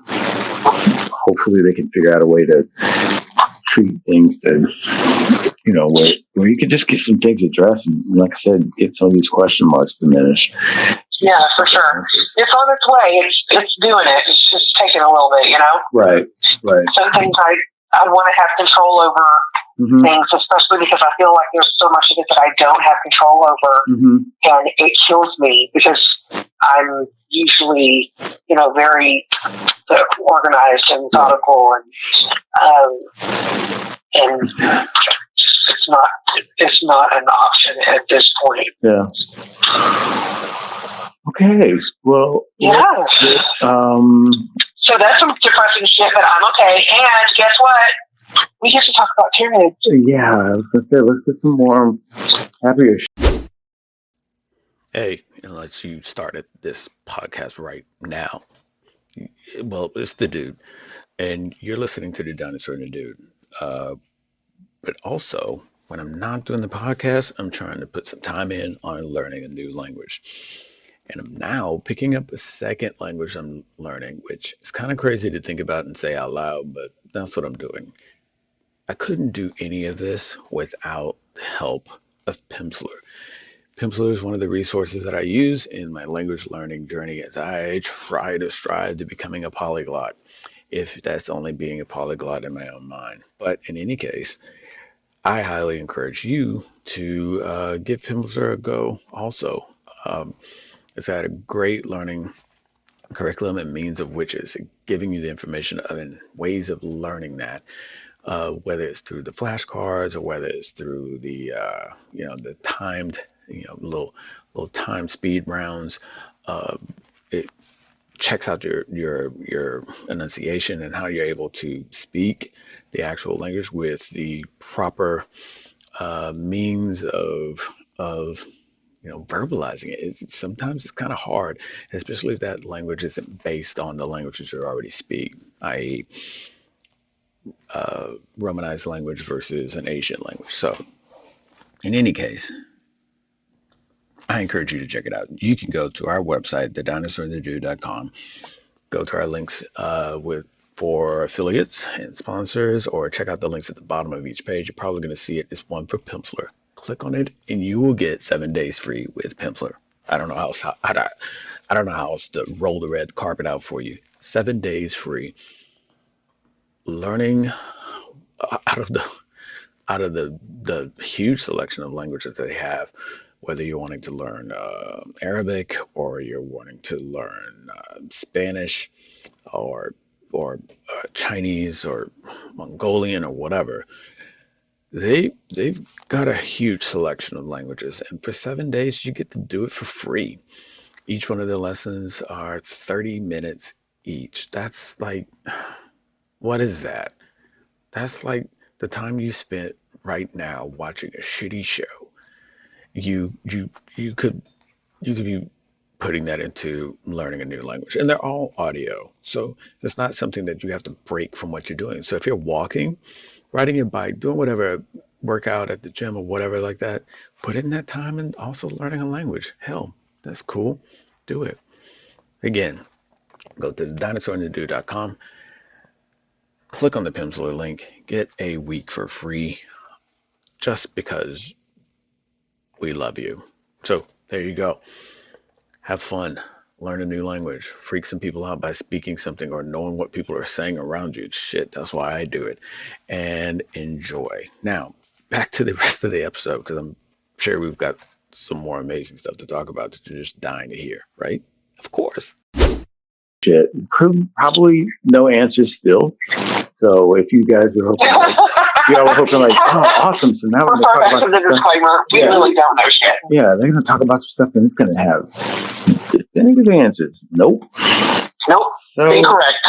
hopefully, they can figure out a way to treat things that, where you can just get some things addressed, and like I said, get some of these question marks diminished. Yeah, for sure. It's on its way. It's doing it. It's just taking a little bit, Right. Some things I want to have control over things, especially because I feel like there's so much of it that I don't have control over, and it kills me because I'm usually, very organized and methodical, and it's it's not an option at this point. Yeah. Okay. Well. Yeah. So that's some depressing shit, but I'm okay. And guess what? We get to talk about pyramids. Yeah, I was gonna say, let's get some more happier shit. Hey, unless you started this podcast right now. Well, it's the dude, and you're listening to the Dinosaur and the Dude. But also, when I'm not doing the podcast, I'm trying to put some time in on learning a new language. And I'm now picking up a second language I'm learning, which is kind of crazy to think about and say out loud, but that's what I'm doing. I couldn't do any of this without the help of PIMSLEUR. PIMSLEUR is one of the resources that I use in my language learning journey as I try to strive to becoming a polyglot, if that's only being a polyglot in my own mind. But in any case, I highly encourage you to give PIMSLEUR a go also. It's had a great learning curriculum and means of which is giving you the information and ways of learning that, whether it's through the flashcards or whether it's through the the timed little time speed rounds. It checks out your enunciation and how you're able to speak the actual language with the proper means of verbalizing it. Sometimes it's kind of hard, especially if that language isn't based on the languages you already speak, i.e. Romanized language versus an Asian language. So in any case, I encourage you to check it out. You can go to our website, TheDinosaur&TheDude.com, go to our links for affiliates and sponsors, or check out the links at the bottom of each page. You're probably going to see it. It's one for PIMSLEUR. Click on it, and you will get 7 days free with PIMSLEUR. I don't know how else to roll the red carpet out for you. 7 days free. Learning out of the huge selection of languages that they have, whether you're wanting to learn Arabic or you're wanting to learn Spanish or Chinese or Mongolian or whatever. They've got a huge selection of languages, and for 7 days you get to do it for free. Each one of the lessons are 30 minutes each. That's like, what is that? That's like the time you spent right now watching a shitty show. You could be putting that into learning a new language, and they're all audio, so it's not something that you have to break from what you're doing. So if you're walking, riding your bike, doing whatever, workout at the gym or whatever like that, put in that time and also learning a language. Hell, that's cool. Do it. Again, go to TheDinosaur&TheDude.com, click on the PIMSLEUR link, get a week for free, just because we love you. So there you go. Have fun. Learn a new language. Freak some people out by speaking something or knowing what people are saying around you. Shit, that's why I do it. And enjoy. Now, back to the rest of the episode, because I'm sure we've got some more amazing stuff to talk about that you're just dying to hear, right? Of course. Shit. Probably no answers still. So if you guys are hoping, you're hoping like, oh, awesome. So now we're going to talk about the disclaimer. We really don't know shit. Yeah, they're going to talk about stuff and it's going to have definitive answers. Nope. So, incorrect.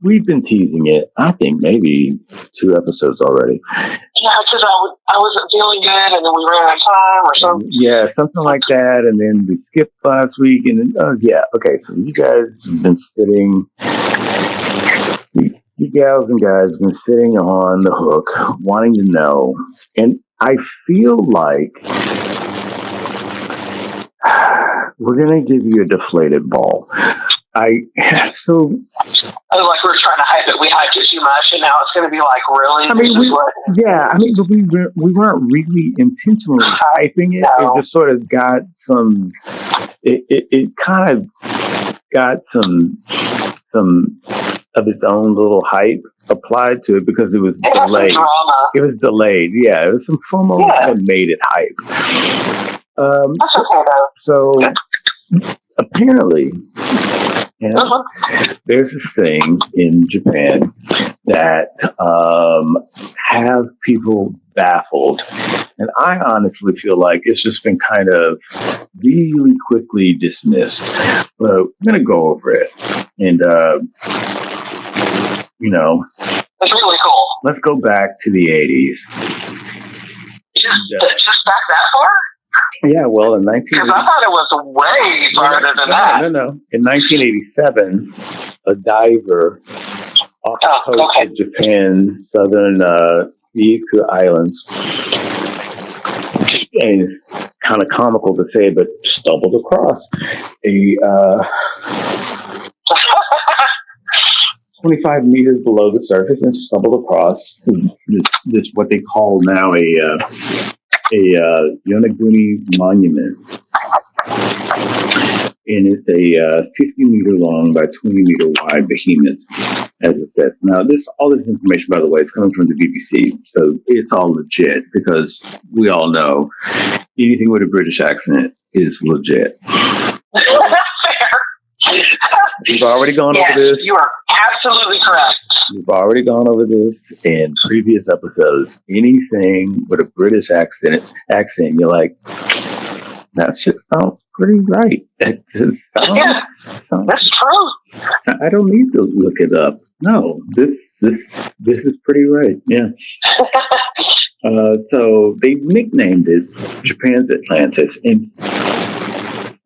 We've been teasing it, I think, maybe 2 episodes already. Yeah, because I wasn't feeling good, and then we ran out of time or something. Yeah, something like that, and then we skipped last week, and then, okay, so you guys have been sitting, you gals and guys have been sitting on the hook, wanting to know, and I feel like we're going to give you a deflated ball. Like we're trying to hype it. We hyped it too much, and now it's going to be like, really? But we weren't really intentionally hyping it. No. It just sort of got some. It kind of got some of its own little hype applied to it because it was delayed. It was delayed. Yeah, it was some FOMO that made it hype. That's okay though. So apparently, And there's this thing in Japan that have people baffled. And I honestly feel like it's just been kind of really quickly dismissed. But I'm going to go over it. And, it's really cool. Let's go back to the 80s. Just back that far? Yeah, well, in 19... Because I thought it was way farther than that. No. In 1987, a diver off the coast of Japan, southern Ryukyu Islands, and kind of comical to say, but stumbled across a 25 meters below the surface and stumbled across this what they call now a Yonaguni monument. And it's a 50-meter long by 20-meter wide behemoth, as it says. Now, all this information, by the way, is coming from the BBC, so it's all legit, because we all know anything with a British accent is legit. We've already gone over this. You are absolutely correct. We've already gone over this in previous episodes. Anything with a British accent, you're like, that shit sounds pretty right. It just sounds, that's true. I don't need to look it up. No, this is pretty right. Yeah. So they nicknamed it Japan's Atlantis, and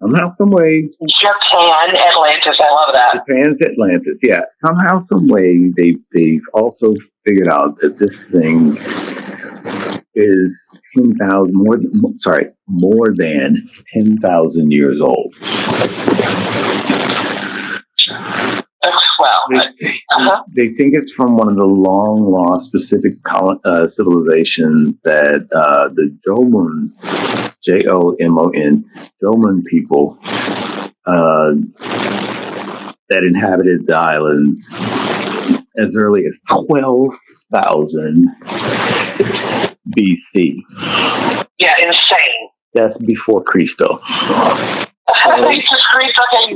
somehow, some way, Japan Atlantis. I love that. Japan's Atlantis. Yeah. Somehow, some way, they've also figured out that this thing is more than 10,000 years old. Well, they think it's from one of the long lost Pacific civilizations that the Jomon, Jomon, Jomon people that inhabited the islands as early as 12,000 BC. Yeah, insane. That's before Cristo. Jesus Christ, okay.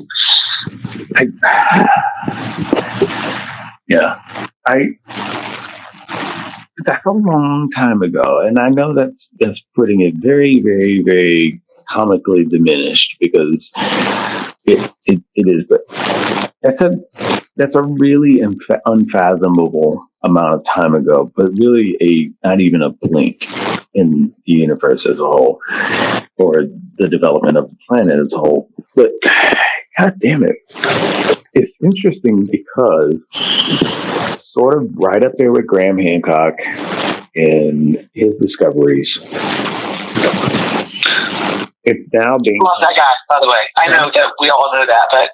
That's a long time ago, and I know that's putting it very, very, very comically diminished, because it is, but that's a really unfathomable amount of time ago, but really not even a blink in the universe as a whole, or the development of the planet as a whole. But God damn it, it's interesting because sort of right up there with Graham Hancock and his discoveries, it's now being... Love that guy, by the way. I know that we all know that, but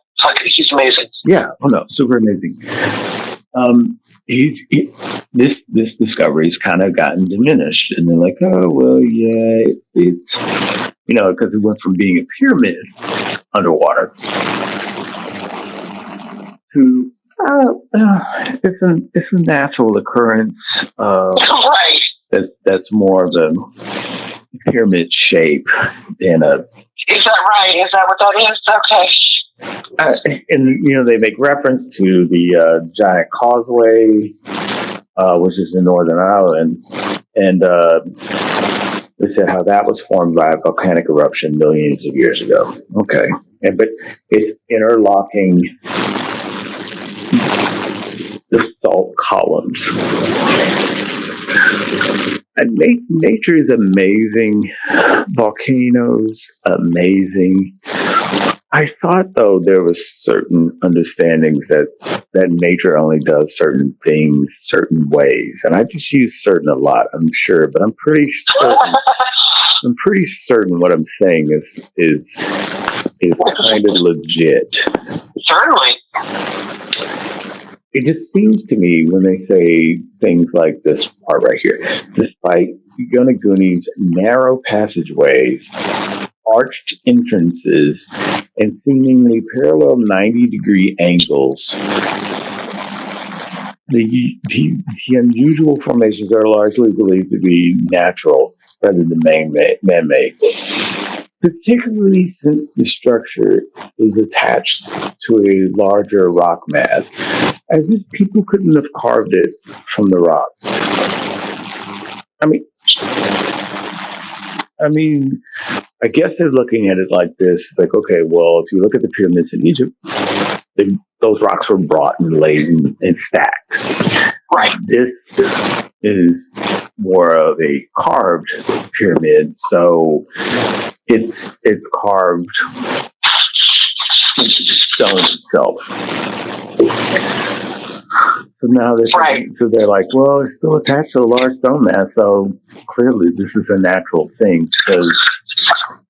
he's amazing. Yeah, super amazing. This discovery's kind of gotten diminished, and they're like, oh, well, yeah, it's because it went from being a pyramid underwater to it's a natural occurrence. Right. That's more of a pyramid shape than a. Is that right? Is that what that is? Okay. And they make reference to the giant causeway, which is in Northern Ireland, and they said how that was formed by a volcanic eruption millions of years ago. Okay, but it's interlocking the salt columns. And nature is amazing. Volcanoes, amazing. I thought, though, there was certain understandings that nature only does certain things certain ways, and I just use certain a lot, I'm sure, but I'm pretty certain what I'm saying is kind of legit. Certainly. It just seems to me when they say things like this part right here, despite Yonaguni's narrow passageways, arched entrances, and seemingly parallel 90-degree angles, the unusual formations are largely believed to be natural rather than man-made. particularly since the structure is attached to a larger rock mass, as if people couldn't have carved it from the rock. I mean, I guess they're looking at it like this, like, okay, well, if you look at the pyramids in Egypt, those rocks were brought and laid in stacks. Right. This is more of a carved pyramid, so it's carved into the stone itself. So now they're like, well, it's still attached to a large stone mass, so clearly this is a natural thing. Because,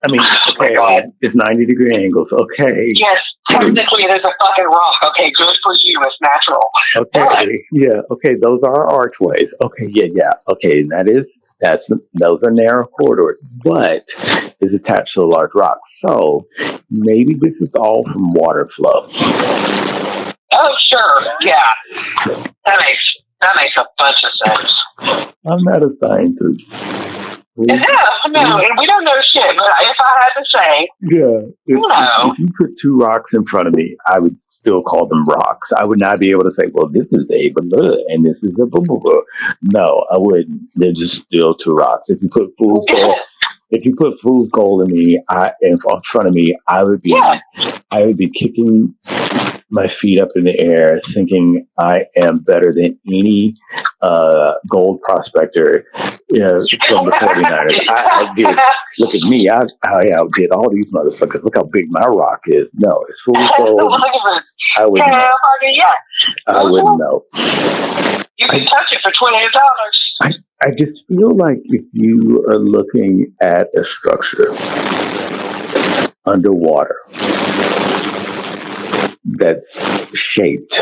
it's 90-degree angles. Okay. Yes, technically it is a fucking rock. Okay, good for you. It's natural. Okay, yeah. Okay, those are archways. Okay, yeah. Okay, those are narrow corridors, but it's attached to a large rock. So maybe this is all from water flow. Oh, sure, yeah. That makes a bunch of sense. I'm not a scientist. No, and we don't know shit, but if I had to say... Yeah, if you put two rocks in front of me, I would still call them rocks. I would not be able to say, well, this is a blah, and this is a blah, blah, blah. No, I wouldn't. They're just still two rocks. If you put fool's gold in front of me, I would be kicking my feet up in the air, thinking I am better than any gold prospector from the 49ers. Look at me. I outdid all these motherfuckers. Look how big my rock is. No, it's fool's gold. I wouldn't know. I wouldn't know. You can touch it for $28. I just feel like if you are looking at a structure underwater that's shaped,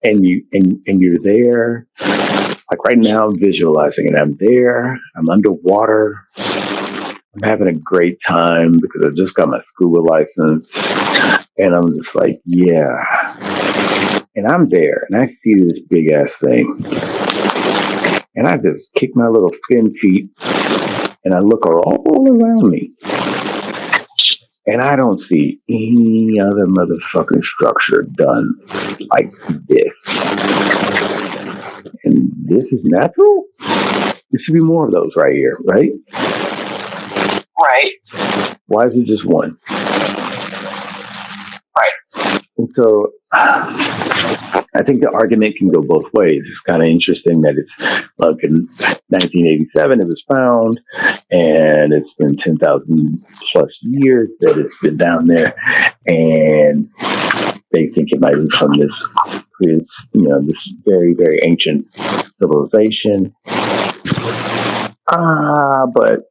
and you're there, like right now I'm visualizing it. I'm there, I'm underwater, I'm having a great time because I just got my scuba license, and I'm just like, yeah. And I'm there, and I see this big ass thing, and I just kick my little thin feet, and I look all around me, and I don't see any other motherfucking structure done like this. And this is natural? There should be more of those right here, right? Right. Why is it just one? Right. And so I think the argument can go both ways. It's kind of interesting that it's like in 1987 it was found, and it's been 10,000 plus years that it's been down there, and they think it might be from this very, very ancient civilization. But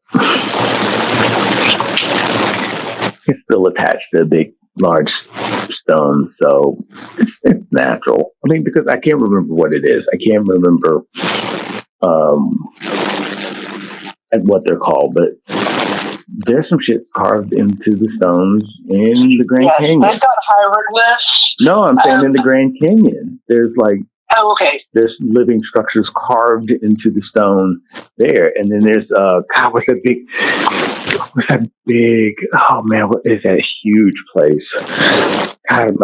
it's still attached to a big, large stone, so it's natural. I mean, because I can't remember what it is. I can't remember what they're called, but there's some shit carved into the stones in the Grand Canyon. They've got hieroglyphs. No, I'm saying in the Grand Canyon. There's there's living structures carved into the stone there, and then there's what's that big? Oh man, what is that huge place? God,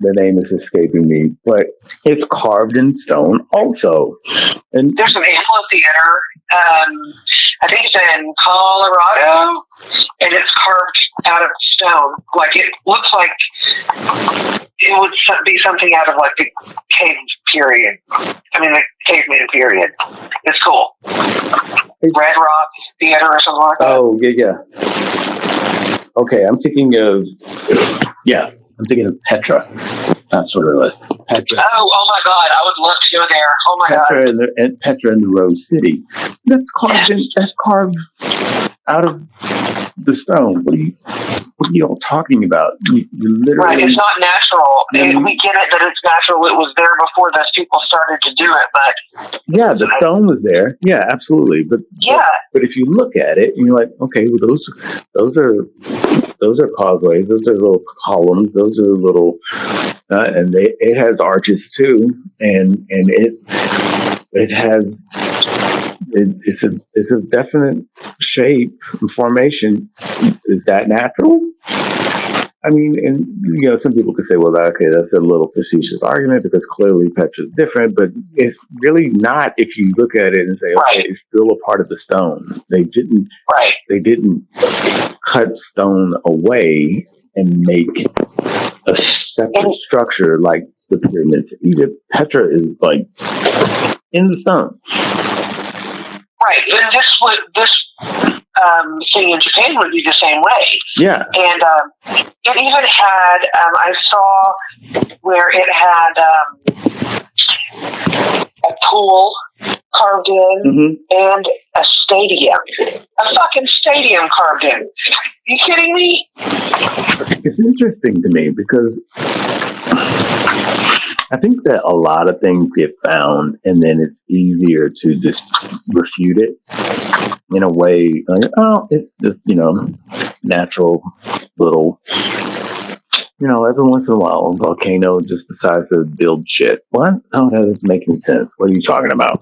the name is escaping me, but it's carved in stone also. And there's an amphitheater. I think it's in Colorado, and it's carved out of stone. Like it looks like it would be something out of like the cave period. The caveman period. It's cool. Red Rock Theater or something like that. Oh, yeah. Okay, I'm thinking of Petra. Not sort of Petra. Oh my God, I would love to go there. Oh my God. Petra in the Rose City. That's carved out of the stone. What are you all talking about? You literally... Right, it's not natural. And we get it that it's natural. It was there before those people started to do it, but... Yeah, the stone was there. Yeah, absolutely. But if you look at it, and you're like, okay, well, those are causeways. Those are little columns. Those are little... and it has arches, too. And it has it's a definite shape and formation. Is that natural? I mean, and some people could say, well, okay, that's a little facetious argument because clearly Petra's different, but it's really not if you look at it and say, okay, it's still a part of the stone. They didn't cut stone away and make a separate structure like the pyramids of Egypt. Petra is like in the stone. Right, and this thing in Japan would be the same way. Yeah. And it even had, I saw where it had a pool carved in and a stadium. A fucking stadium carved in. You kidding me? It's interesting to me because I think that a lot of things get found and then it's easier to just refute it in a way like, oh, it's just, natural little, every once in a while a volcano just decides to build shit. What? Oh, that doesn't make any sense. What are you talking about?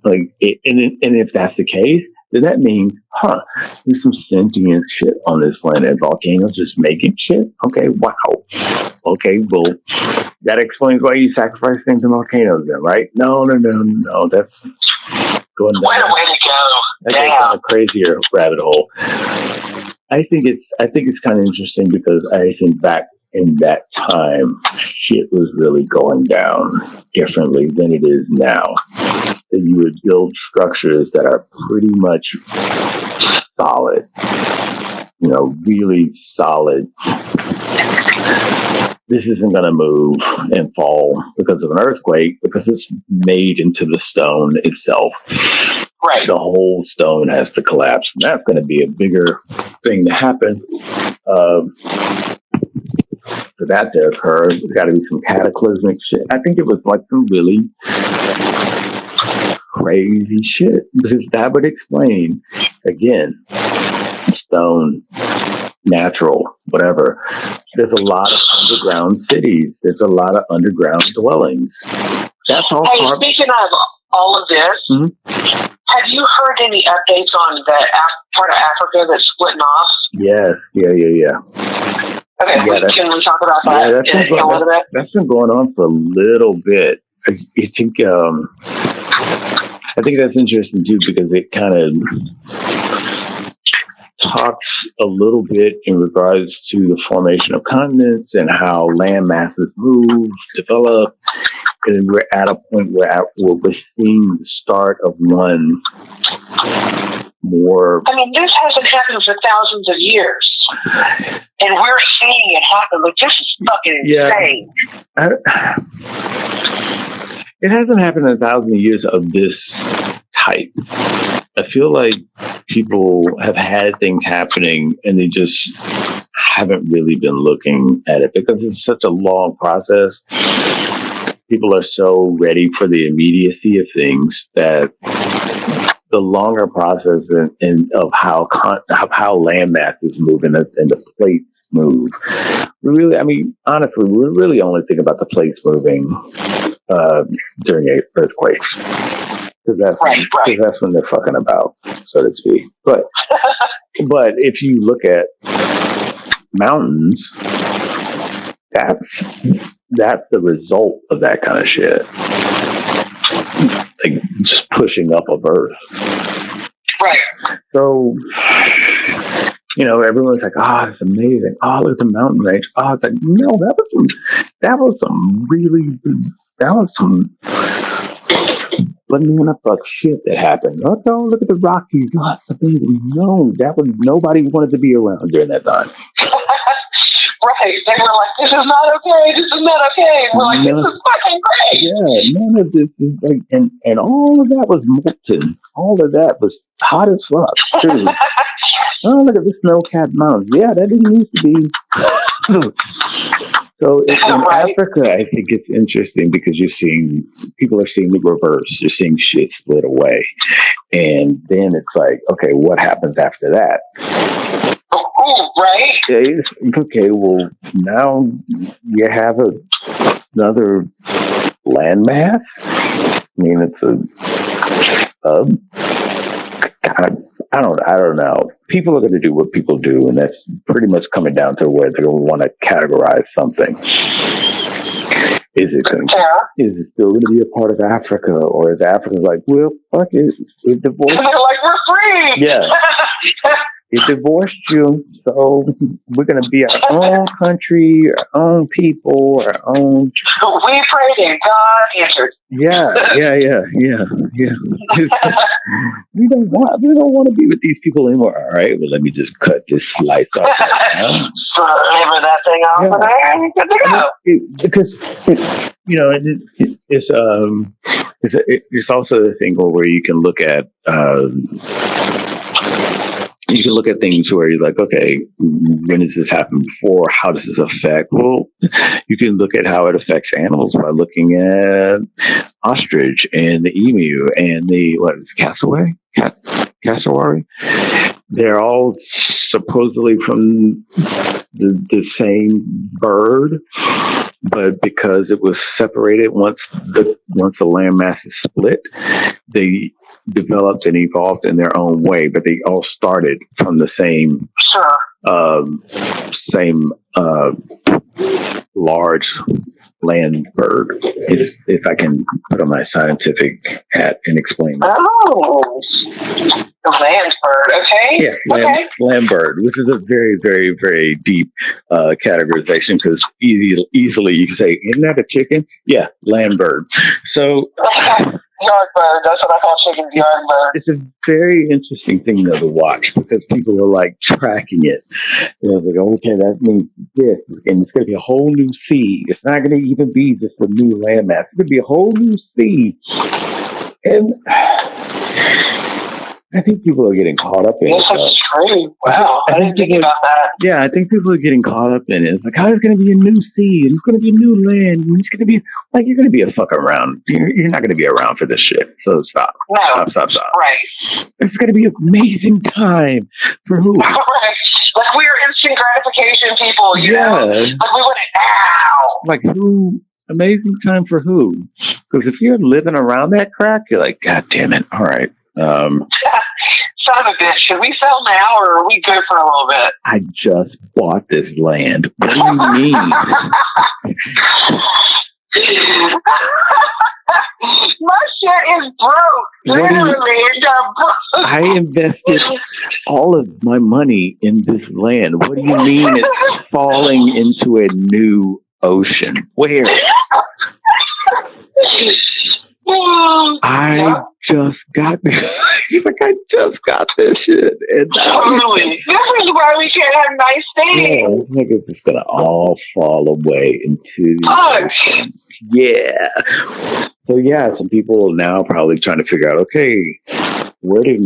And if that's the case, then that means, there's some sentient shit on this planet. Volcanoes just making shit? Okay, wow. Okay, well, that explains why you sacrifice things in volcanoes then, right? No. That's going down. What a way to go. That's down a crazier rabbit hole. I think it's kind of interesting because I think back in that time, shit was really going down differently than it is now. That you would build structures that are pretty much solid, really solid. This isn't going to move and fall because of an earthquake because it's made into the stone itself. Right. The whole stone has to collapse. And that's going to be a bigger thing to happen. For that to occur, there's got to be some cataclysmic shit. I think it was like some really crazy shit. Because that would explain, again, stone, natural, whatever. There's a lot of underground cities. There's a lot of underground dwellings. That's all. Hey, speaking of all of this, have you heard any updates on the part of Africa that's splitting off? Yes. Yeah. Okay, can we talk about that? Yeah, that's been going on for a little bit. I think that's interesting too because it kind of talks a little bit in regards to the formation of continents and how land masses move, develop, and we're at a point where we're seeing the start of one more. I mean, this hasn't happened for thousands of years. And we're seeing it happen. Like, this is fucking insane. It hasn't happened in 1,000 years of this type. I feel like people have had things happening and they just haven't really been looking at it because it's such a long process. People are so ready for the immediacy of things that the longer process of how land masses move and the plates move. Honestly, we really only think about the plates moving during earthquakes. Because that's when they're fucking about, so to speak. But if you look at mountains, that's the result of that kind of shit. Like just pushing up of Earth. Right. So, everyone's like, it's amazing. Oh, look at the mountain range. Oh, it's like, no, that was some banana fuck shit that happened. Oh, look at the Rockies. Oh, it's amazing. No, nobody wanted to be around during that time. Right. They were like, this is not okay. This is not okay. We're like, this is fucking great. Yeah, none of this is like, and all of that was molten. All of that was hot as fuck, too. Oh, look at the snow-capped mountains. Yeah, that didn't used to be. So in Africa, I think it's interesting because people are seeing the reverse. You're seeing shit split away. And then it's like, okay, what happens after that? Right. Okay, well, now you have another landmass. I mean, it's kind of, I don't know. People are going to do what people do, and that's pretty much coming down to where they're going to want to categorize something. Is it still going to be a part of Africa, or is Africa like, well, fuck it, it's divorced? They're like, we're free. Yeah. It divorced you, so we're going to be our own country, our own people, our own. We prayed and God answered. Yeah. We don't want to be with these people anymore. All right, well, let me just cut this slice off. Sliver that thing off, and I'm good to go. Because it's also a thing where you can look at. You can look at things where you're like, okay, when has this happened before? How does this affect? Well, you can look at how it affects animals by looking at ostrich and the emu and the cassowary. They're all supposedly from the same bird, but because it was separated once the landmass is split, they developed and evolved in their own way, but they all started from the same large land bird, if I can put on my scientific hat and explain that. Oh, the land bird, okay? Yeah, land bird, which is a very, very, very deep categorization, because easily you can say, isn't that a chicken? Yeah, land bird. So... Yard bird, that's what I call chickens, yard bird. It's a very interesting thing, though, to watch, because people are, like, tracking it. Like, okay, that means this, and it's going to be a whole new sea. It's not going to even be just a new landmass. It's going to be a whole new sea. And I think people are getting caught up in it. This is true. Wow, I didn't think about that. Yeah, I think people are getting caught up in it. It's like, how is going to be a new sea, and it's going to be a new land, and it's going to be, like, you're going to be a fuck around. You're not going to be around for this shit. So stop. No. Stop. Right. It's going to be an amazing time for who? Right. Like, we're instant gratification people, you know? Like, we want it now. Like, who? Amazing time for who? Because if you're living around that crack, you're like, God damn it. All right. Son of a bitch, should we sell now, or are we good for a little bit? I just bought this land. What do you mean? My shit is broke. Literally, it got broke. I invested all of my money in this land. What do you mean it's falling into a new ocean? Where? I just got this. He's like, I just got this shit. And totally. This is why we can't have nice things. Yeah, it's like it's just gonna all fall away into. Yeah. So yeah, some people are now probably trying to figure out, okay, where did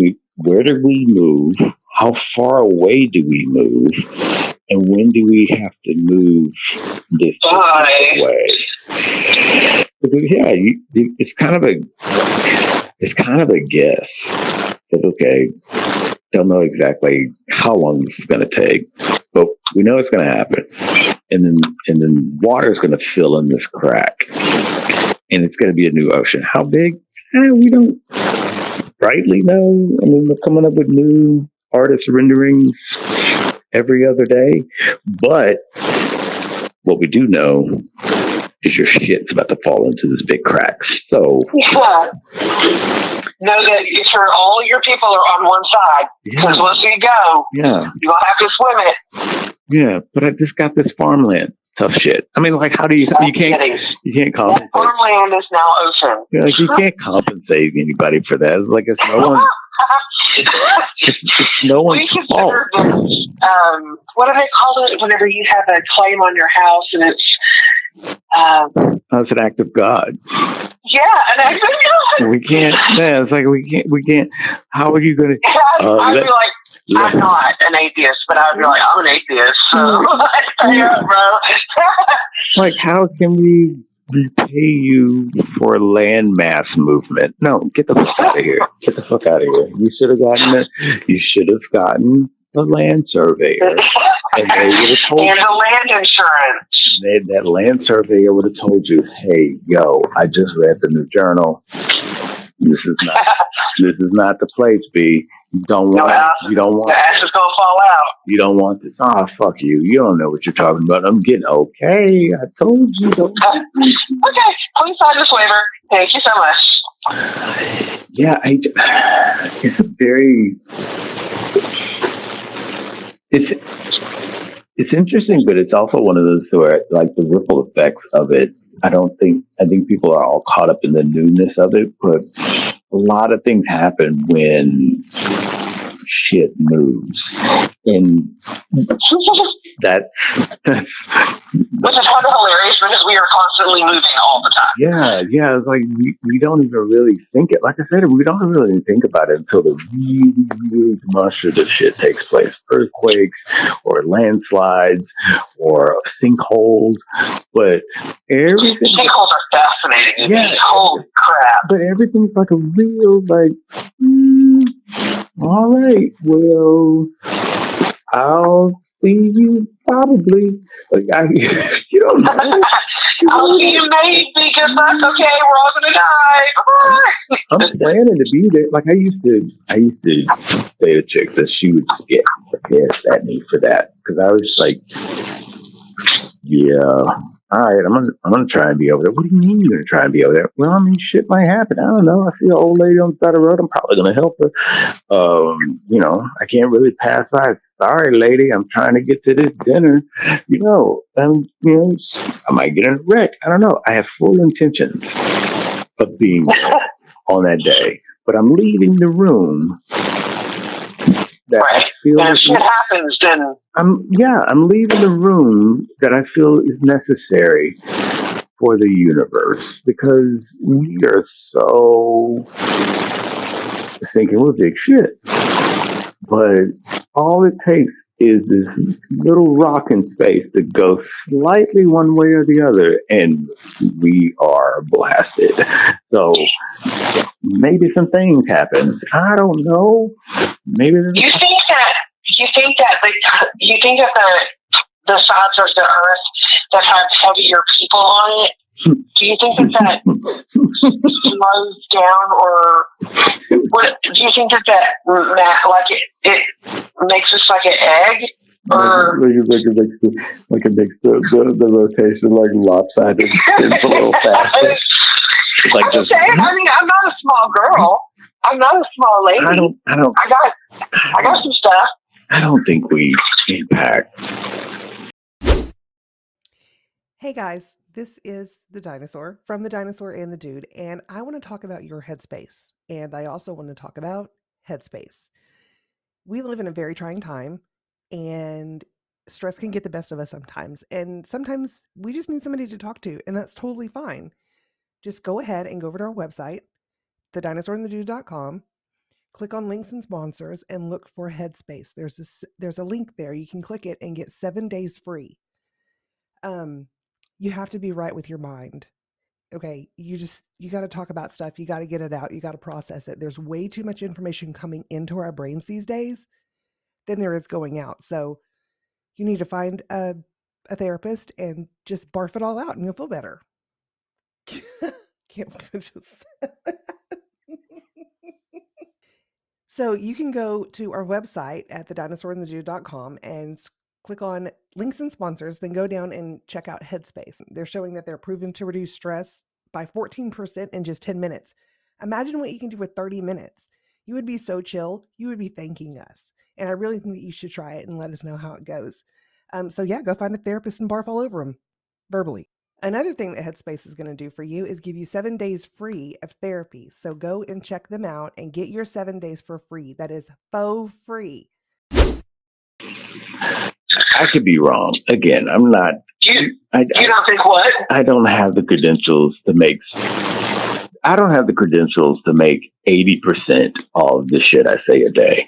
we move? How far away do we move? And when do we have to move this way? Because, yeah, it's kind of a guess. It's okay. Don't know exactly how long this is going to take, but we know it's going to happen. And then water is going to fill in this crack, and it's going to be a new ocean. How big? We don't rightly know. I mean, we're coming up with new artist renderings every other day, but what we do know is your shit's about to fall into this big crack. So know that all your people are on one side. Because once you go, you're gonna have to swim it. Yeah, but I just got this farmland. Tough shit. I mean, like, how do you can't compensate? Farmland is now ocean. Yeah, like, you can't compensate anybody for that. It's like, it's no one. It's no one's fault. What do they call it whenever you have a claim on your house and it's it's an act of God. Yeah, an act of God. We can't. Yeah, it's like we can't. How are you going to? I'd be like, I'm not an atheist, but I'd be like, I'm an atheist. So yeah, bro. Like, how can we repay you for landmass movement? No, get the fuck out of here. Get the fuck out of here. You should have gotten a land surveyor. And they would have told you. And a land insurance. That land surveyor would have told you, hey, yo, I just read the new journal. This is This is not the place, B. You don't want the ass is gonna fall out. You don't want this. Oh, fuck you. You don't know what you're talking about. I'm getting okay. I told you. Okay, please sign this waiver. Thank you so much. Yeah, it's a very... It's interesting, but it's also one of those where, like, the ripple effects of it, I think people are all caught up in the newness of it, but a lot of things happen when shit moves. And that's which is kind of hilarious because we are constantly moving all the time. Yeah. It's like we don't even really think it. Like I said, we don't really think about it until the really, really demonstrative shit takes place. Earthquakes or landslides or sinkholes. But everything... Sinkholes are fascinating. Yeah. Holy crap. But everything's like a real, like, all right, well, I'll see you probably. Like, you don't know. I'll see you maybe, because that's okay. We're all gonna die. I'm planning to be there. Like I used to date a chick that she would just get pissed at me for that, because I was like, yeah. All right, I'm gonna try and be over there. What do you mean you're gonna try and be over there? Well, I mean, shit might happen. I don't know. I see an old lady on the side of the road. I'm probably gonna help her. I can't really pass by. Sorry, lady, I'm trying to get to this dinner. I might get in a wreck. I don't know. I have full intentions of being on that day, but I'm leaving the room. That right. I feel and if shit happens, then I'm leaving the room that I feel is necessary for the universe, because we are so thinking we're big shit. But all it takes is this little rock in space to go slightly one way or the other, and we are blasted. So maybe some things happen. I don't know. Maybe you think that the sides of the Earth that have heavier people on it, do you think that slows down, or what? Do you think that it makes us like an egg, or like it makes the rotation like lopsided a little faster? Like I'm just saying. I mean, I'm not a small girl. I'm not a small lady. I got some stuff. I don't think we impact. Hey guys, this is the Dinosaur from The Dinosaur and the Dude, and I want to talk about your headspace, and I also want to talk about headspace. We live in a very trying time, and stress can get the best of us sometimes, and sometimes we just need somebody to talk to, and that's totally fine. Just go ahead and go over to our website, TheDinosaur&TheDude.com. Click on links and sponsors and look for Headspace. There's a link there. You can click it and get 7 days free. You have to be right with your mind. Okay, you got to talk about stuff. You got to get it out. You got to process it. There's way too much information coming into our brains these days than there is going out. So you need to find a therapist and just barf it all out, and you'll feel better. Can't believe I just said that. So you can go to our website at TheDinosaur&TheDude.com and click on links and sponsors, then go down and check out Headspace. They're showing that they're proven to reduce stress by 14% in just 10 minutes. Imagine what you can do with 30 minutes. You would be so chill. You would be thanking us. And I really think that you should try it and let us know how it goes. So yeah, go find a therapist and barf all over them verbally. Another thing that Headspace is going to do for you is give you 7 days free of therapy. So go and check them out and get your 7 days for free. That is faux free. I could be wrong. Again, I'm not. You don't think what? I don't have the credentials to make. I don't have the credentials to make 80% of the shit I say a day.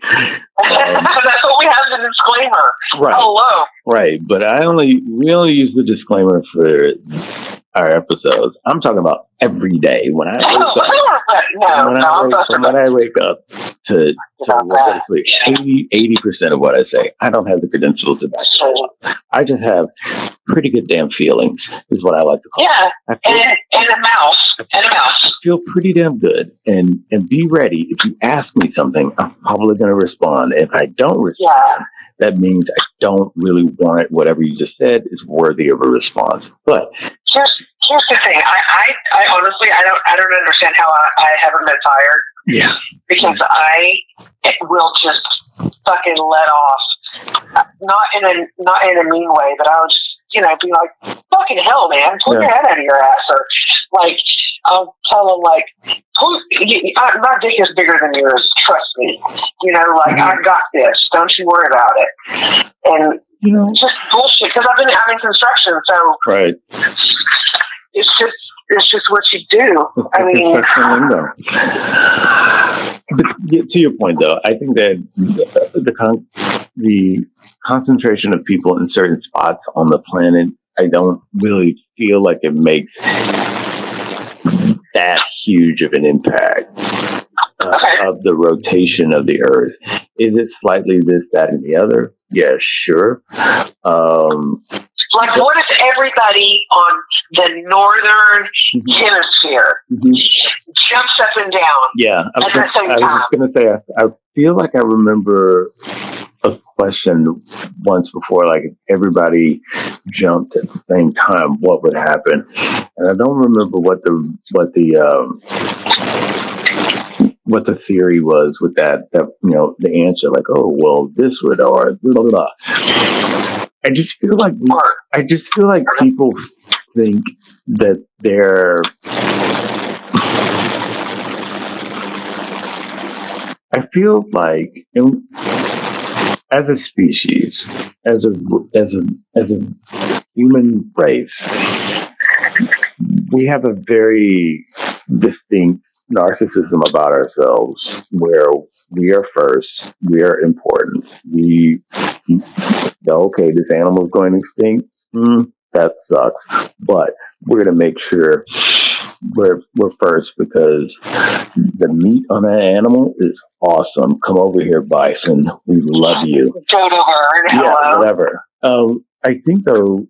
That's what we have in the disclaimer. Right. Hello. Right, but we only use the disclaimer for our episodes. I'm talking about every day when I wake up. When I wake up to sleep, 80% of what I say, I don't have the credentials to back it up. I just have pretty good damn feelings, is what I like to call it. Yeah, and a mouse. feel pretty damn good and be ready. If you ask me something, I'm probably going to respond. If I don't respond, that means I don't really want whatever you just said is worthy of a response. But here's the thing. I honestly, I don't understand how I haven't been fired. Yeah. Because I will just fucking let off. Not in a mean way, but I'll just, be like, fucking hell, man, pull your head out of your ass. Or, like, I'll tell them, like, my dick is bigger than yours, trust me. I got this. Don't you worry about it. And, just bullshit. Because I'm in construction, so. Right. It's just what you do. I mean. But to your point, though, I think that the concentration of people in certain spots on the planet, I don't really feel like it makes that huge of an impact of the rotation of the Earth. Is it slightly this, that, and the other? Yeah, sure. Like, what if everybody on the northern hemisphere jumps up and down? Yeah, I was just going to say, I feel like I remember a question once before, like, if everybody jumped at the same time, what would happen? And I don't remember what the theory was with that, the answer, like, oh, well, this would, or blah, blah, blah. I just feel like people think that they're. I feel like as a species, as a human race, we have a very distinct narcissism about ourselves, where we are first, we are important. Okay, this animal's going extinct. That sucks, but we're going to make sure we're first because the meat on that animal is awesome. Come over here, bison. We love you. Hello. Whatever. I think though.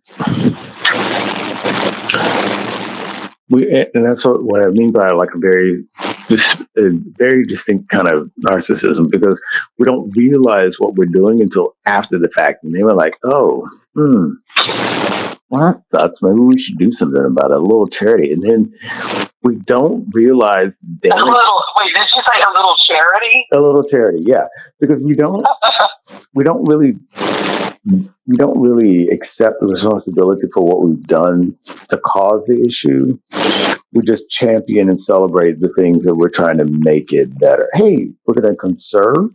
And that's what I mean by like a very distinct kind of narcissism, because we don't realize what we're doing until after the fact. And they were like, oh, well, that sucks. Maybe we should do something about it, a little charity. And then we don't realize that. Wait, did you say a little charity? A little charity, yeah. Because we don't really accept the responsibility for what we've done to cause the issue. We just champion and celebrate the things that we're trying to make it better. Hey, we're going to conserve,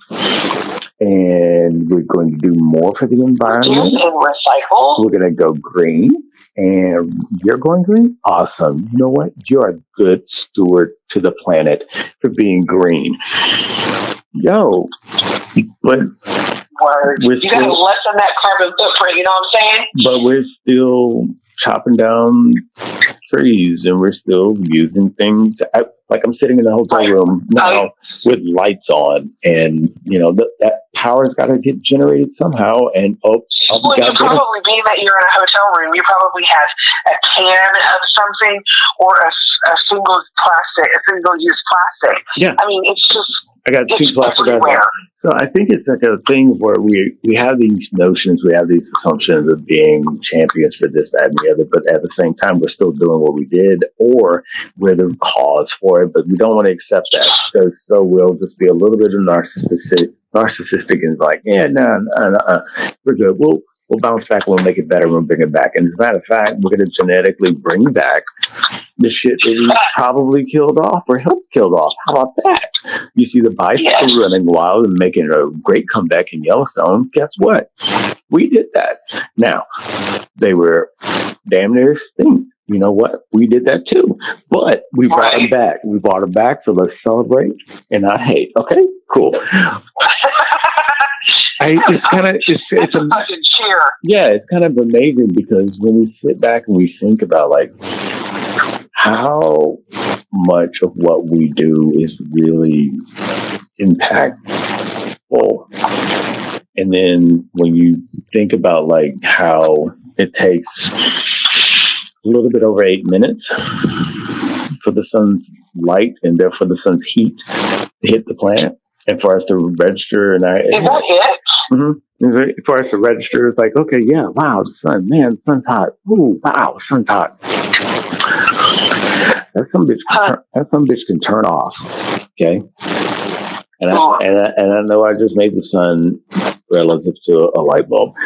and we're going to do more for the environment. And recycle. We're going to go green, and you're going green? Awesome. You know what? You're a good steward to the planet for being green. Yo, but you got to lessen that carbon footprint, you know what I'm saying? But we're still chopping down trees, and we're still using things. Like I'm sitting in the hotel room now with lights on, and that power's got to get generated somehow. And well, you probably being that you're in a hotel room, you probably have a can of something or a single-use plastic. Yeah, I mean, it's just. I got two plastic bags. So I think it's like a thing where we have these notions, we have these assumptions of being champions for this, that, and the other, but at the same time, we're still doing what we did, or we're the cause for it, but we don't want to accept that, because so we'll just be a little bit of narcissistic and like, we're good. We'll bounce back, we'll make it better, we'll bring it back. And as a matter of fact, we're going to genetically bring back the shit that we probably killed off or helped kill off. How about that? You see the bison running wild and making a great comeback in Yellowstone. Guess what? We did that. Now, they were damn near extinct. You know what? We did that too. But we brought them back. We brought them back, so let's celebrate and not hate. Okay? Cool. It's a fucking cheer. Yeah, it's kind of amazing, because when we sit back and we think about like how much of what we do is really impactful, and then when you think about like how it takes a little bit over 8 minutes for the sun's light and therefore the sun's heat to hit the planet, and for us to register. And is that it? Mm-hmm. For us to register, it's like, okay, yeah, wow, the sun, man, the sun's hot. Ooh, wow, the sun's hot. That some bitch can turn off. Okay. And I know I just made the sun relative to a light bulb.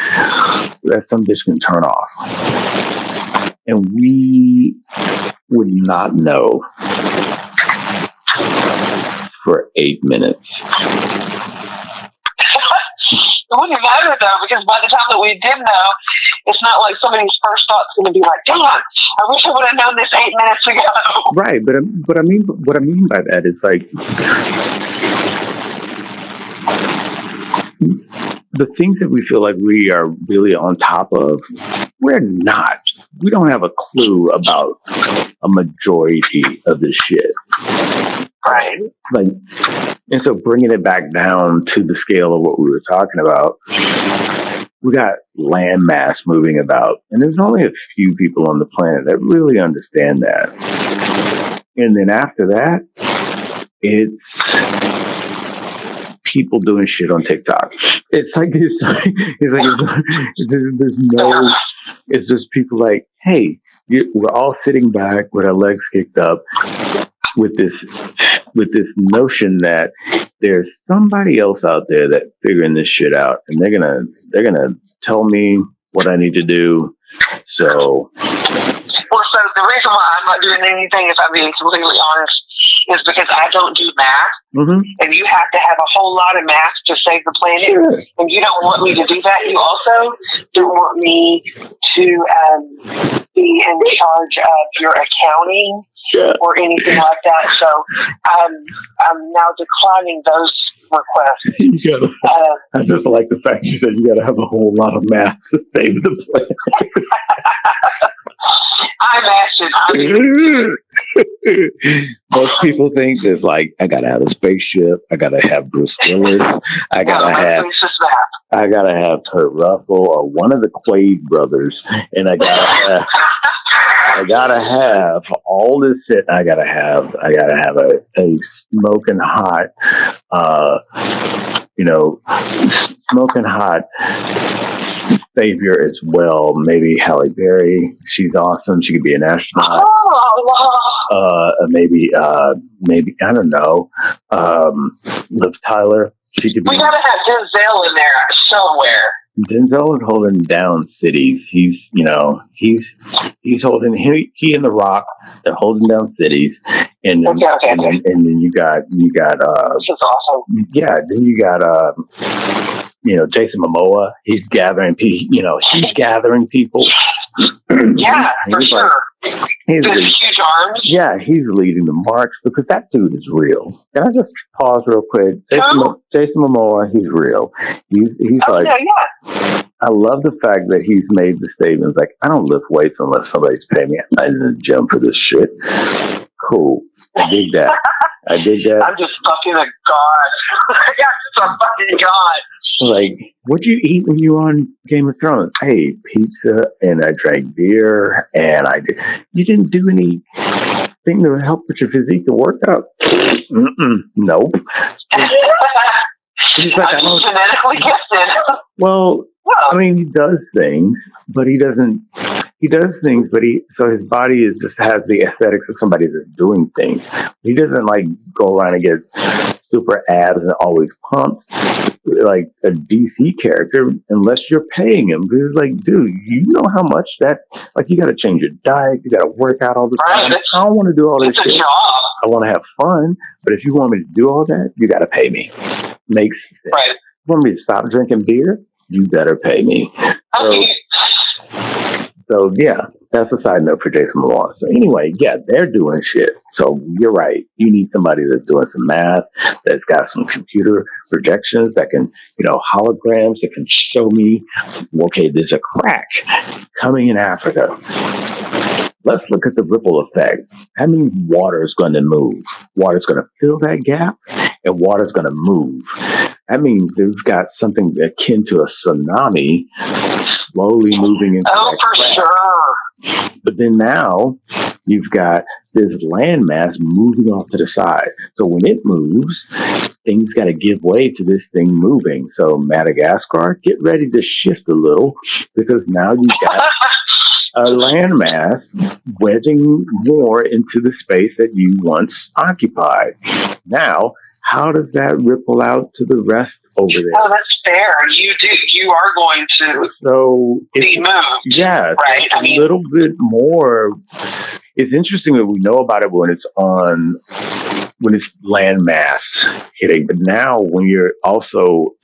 That some bitch can turn off. And we would not know for 8 minutes. It wouldn't matter though, because by the time that we did know, it's not like somebody's first thought's going to be like, "Damn, I wish I would have known this 8 minutes ago." Right, but I mean, what I mean by that is like the things that we feel like we are really on top of, we're not. We don't have a clue about a majority of this shit. Right. Like, and so bringing it back down to the scale of what we were talking about, we got landmass moving about, and there's only a few people on the planet that really understand that. And then after that, it's people doing shit on TikTok. It's like it's just people like, hey, we're all sitting back with our legs kicked up, with this notion that there's somebody else out there that's figuring this shit out, and they're gonna tell me what I need to do. So the reason why I'm not doing anything, if I'm being completely honest, is because I don't do math, and you have to have a whole lot of math to save the planet, and you don't want me to do that. You also don't want me to be in charge of your accounting or anything like that. So I'm now declining those requests. I just like the fact you said you got to have a whole lot of math to save the planet. I mastered. Most people think it's like, I gotta have a spaceship, I gotta have Bruce Willis, I gotta have Kurt Russell or one of the Quaid brothers, and I gotta have all this shit. I gotta have a smoking hot, smoking hot savior as well. Maybe Halle Berry. She's awesome. She could be an astronaut. Maybe I don't know. Liv Tyler. She could be. We gotta have Denzel in there somewhere. Denzel is holding down cities. He's holding he and The Rock. They're holding down cities, and then, and then you got this is awesome. Yeah, then you got Jason Momoa. He's gathering people. He's gathering people. Yeah, for sure. He's huge arms. Yeah, he's leading the march because that dude is real. Can I just pause real quick? Jason Momoa, he's real. He's like. Yeah. I love the fact that he's made the statements like, I don't lift weights unless somebody's paying me. I'm not in the gym for this shit. Cool. I dig that. I'm just fucking a god. I'm just a fucking god. Like, what'd you eat when you were on Game of Thrones? Hey, pizza, and I drank beer, and you didn't do anything to help with your physique to work out? Nope. He's like, I'm genetically gifted. Well, I mean, he does things, but he doesn't. He does things, but so his body just has the aesthetics of somebody that's doing things. He doesn't like go around and get super abs and always pumped like a DC character unless you're paying him. Because it's like, dude, you know how much you got to change your diet, you got to work out all the time. I don't want to do all this shit. I want to have fun, but if you want me to do all that, you got to pay me. Makes sense. Right. You want me to stop drinking beer? You better pay me. So yeah, that's a side note for Jason Momoa. So anyway, yeah, they're doing shit. So you're right. You need somebody that's doing some math, that's got some computer projections, that can, holograms that can show me, okay, there's a crack coming in Africa. Let's look at the ripple effect. That means water is going to move. Water is going to fill that gap, and water is going to move. That means they've got something akin to a tsunami slowly moving into that crack. Sure. But then now you've got this landmass moving off to the side. So when it moves, things got to give way to this thing moving. So Madagascar, get ready to shift a little, because now you got a landmass wedging more into the space that you once occupied. Now, how does that ripple out to the rest over there? Oh, that's fair. You are going to be moved. Yes, right? A little bit more. It's interesting that we know about it when it's land mass hitting, but now when you're also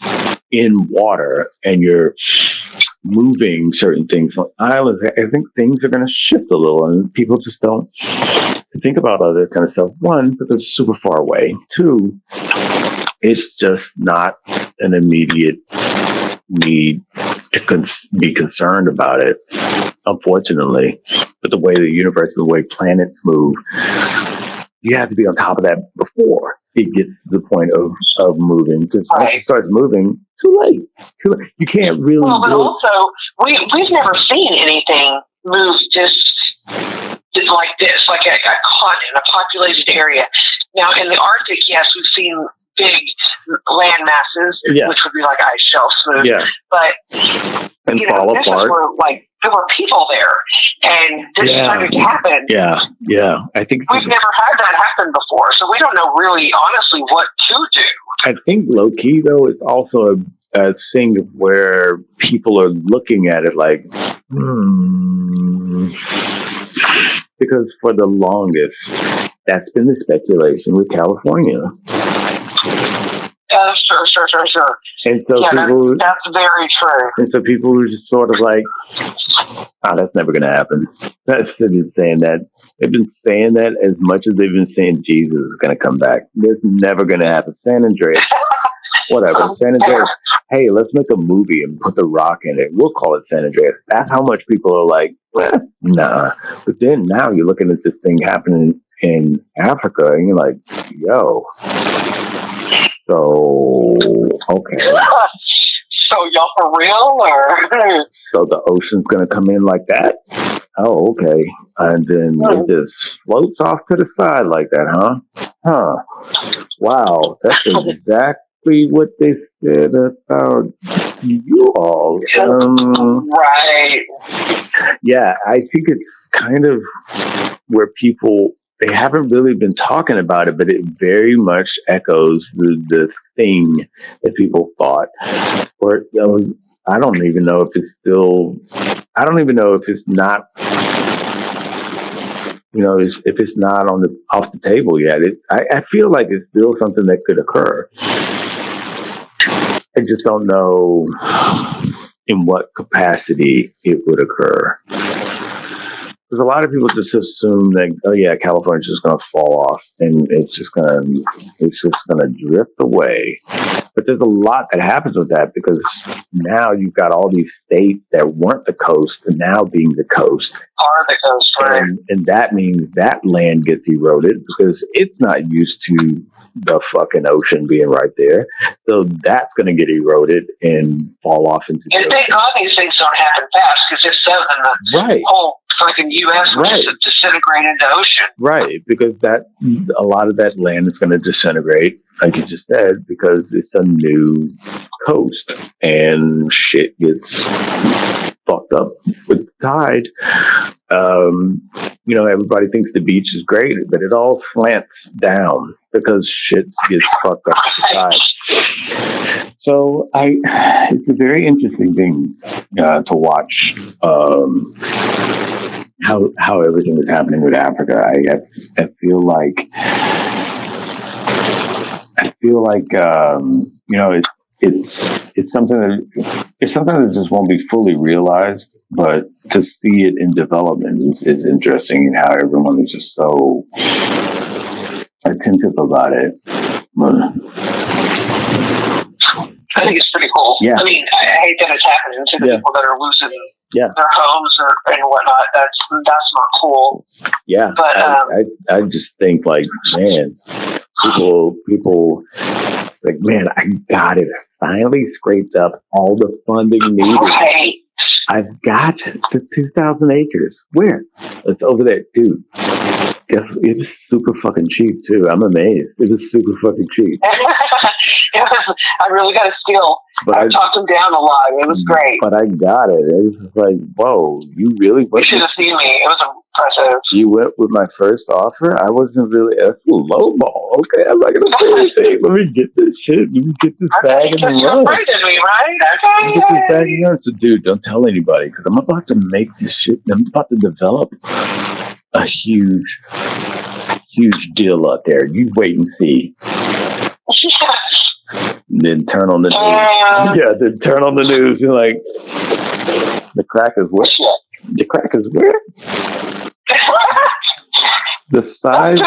in water and you're moving certain things on islands, I think things are going to shift a little, and people just don't think about other kind of stuff. One, because it's super far away. Two, it's just not an immediate need to be concerned about it, unfortunately. But the way the universe, the way planets move, you have to be on top of that before it gets to the point of moving. Because once it starts moving, too late. You can't really. Well, but also, we've never seen anything move just like this, like a continent, a populated area. Now, in the Arctic, yes, we've seen big land masses, which would be like ice shelves, but and fall apart. There were people there, and this started to happen. Yeah. I think we've never had that happen before, so we don't know really, honestly, what to do. I think low key though, it's also a thing where people are looking at it like, because for the longest, that's been the speculation with California. Sure. And so that's very true. And so people were just sort of like, that's never going to happen. That's been saying that. They've been saying that as much as they've been saying Jesus is going to come back. It's never going to happen. San Andreas, whatever. San Andreas, hey, let's make a movie and put The Rock in it. We'll call it San Andreas. That's how much people are like, nah. But then now you're looking at this thing happening in Africa, and you're like, yo. So, okay. So y'all for real, or? So the ocean's going to come in like that? Oh, okay. And then it just floats off to the side like that, huh? Wow, that's exactly what they said about you all. Right. Yeah, I think it's kind of where people, they haven't really been talking about it, but it very much echoes the thing that people thought. Or I don't even know if it's still, I don't even know if it's not, if it's not off the table yet. I feel like it's still something that could occur. I just don't know in what capacity it would occur. Because a lot of people just assume that, California's just going to fall off and it's just going to drift away. But there's a lot that happens with that, because now you've got all these states that weren't the coast and now being the coast. Are the coast, right? And that means that land gets eroded because it's not used to the fucking ocean being right there. So that's going to get eroded and fall off into the ocean. And thank God these things don't happen fast, because if so, then the whole fucking U.S. would just disintegrate into the ocean. Right, because a lot of that land is going to disintegrate, like you just said, because it's a new coast and shit gets fucked up with the tide. Everybody thinks the beach is great, but it all slants down because shit gets fucked up with the tide. So it's a very interesting thing to watch how everything is happening with Africa. I feel like it's something that just won't be fully realized, but to see it in development is interesting, and how everyone is just so attentive about it. I think it's pretty cool. Yeah. I mean, I hate that it's happening to the people that are losing their homes and whatnot. That's not cool. Yeah. But I just think, like, man, people like, man, I got it. I finally scraped up all the funding needed. Right. I've got the 2,000 acres. Where? It's over there, dude. It was super fucking cheap too. I'm amazed. It was super fucking cheap. I really got a steal. I talked him down a lot. It was great. But I got it. It was just like, whoa, you really went. You should have seen me. It was impressive. You went with my first offer? I wasn't really, that's a low ball. Okay, I'm not going to say anything. Let me get this shit. Let me get this bag and run. You're afraid of me, right? Okay. Get this bag and run. So, dude, don't tell anybody, because I'm about to make this shit. I'm about to develop a huge deal out there. You wait and see. Then turn on the news. Yeah, then turn on the news. You're like, the crack is where? The crack is where? The size.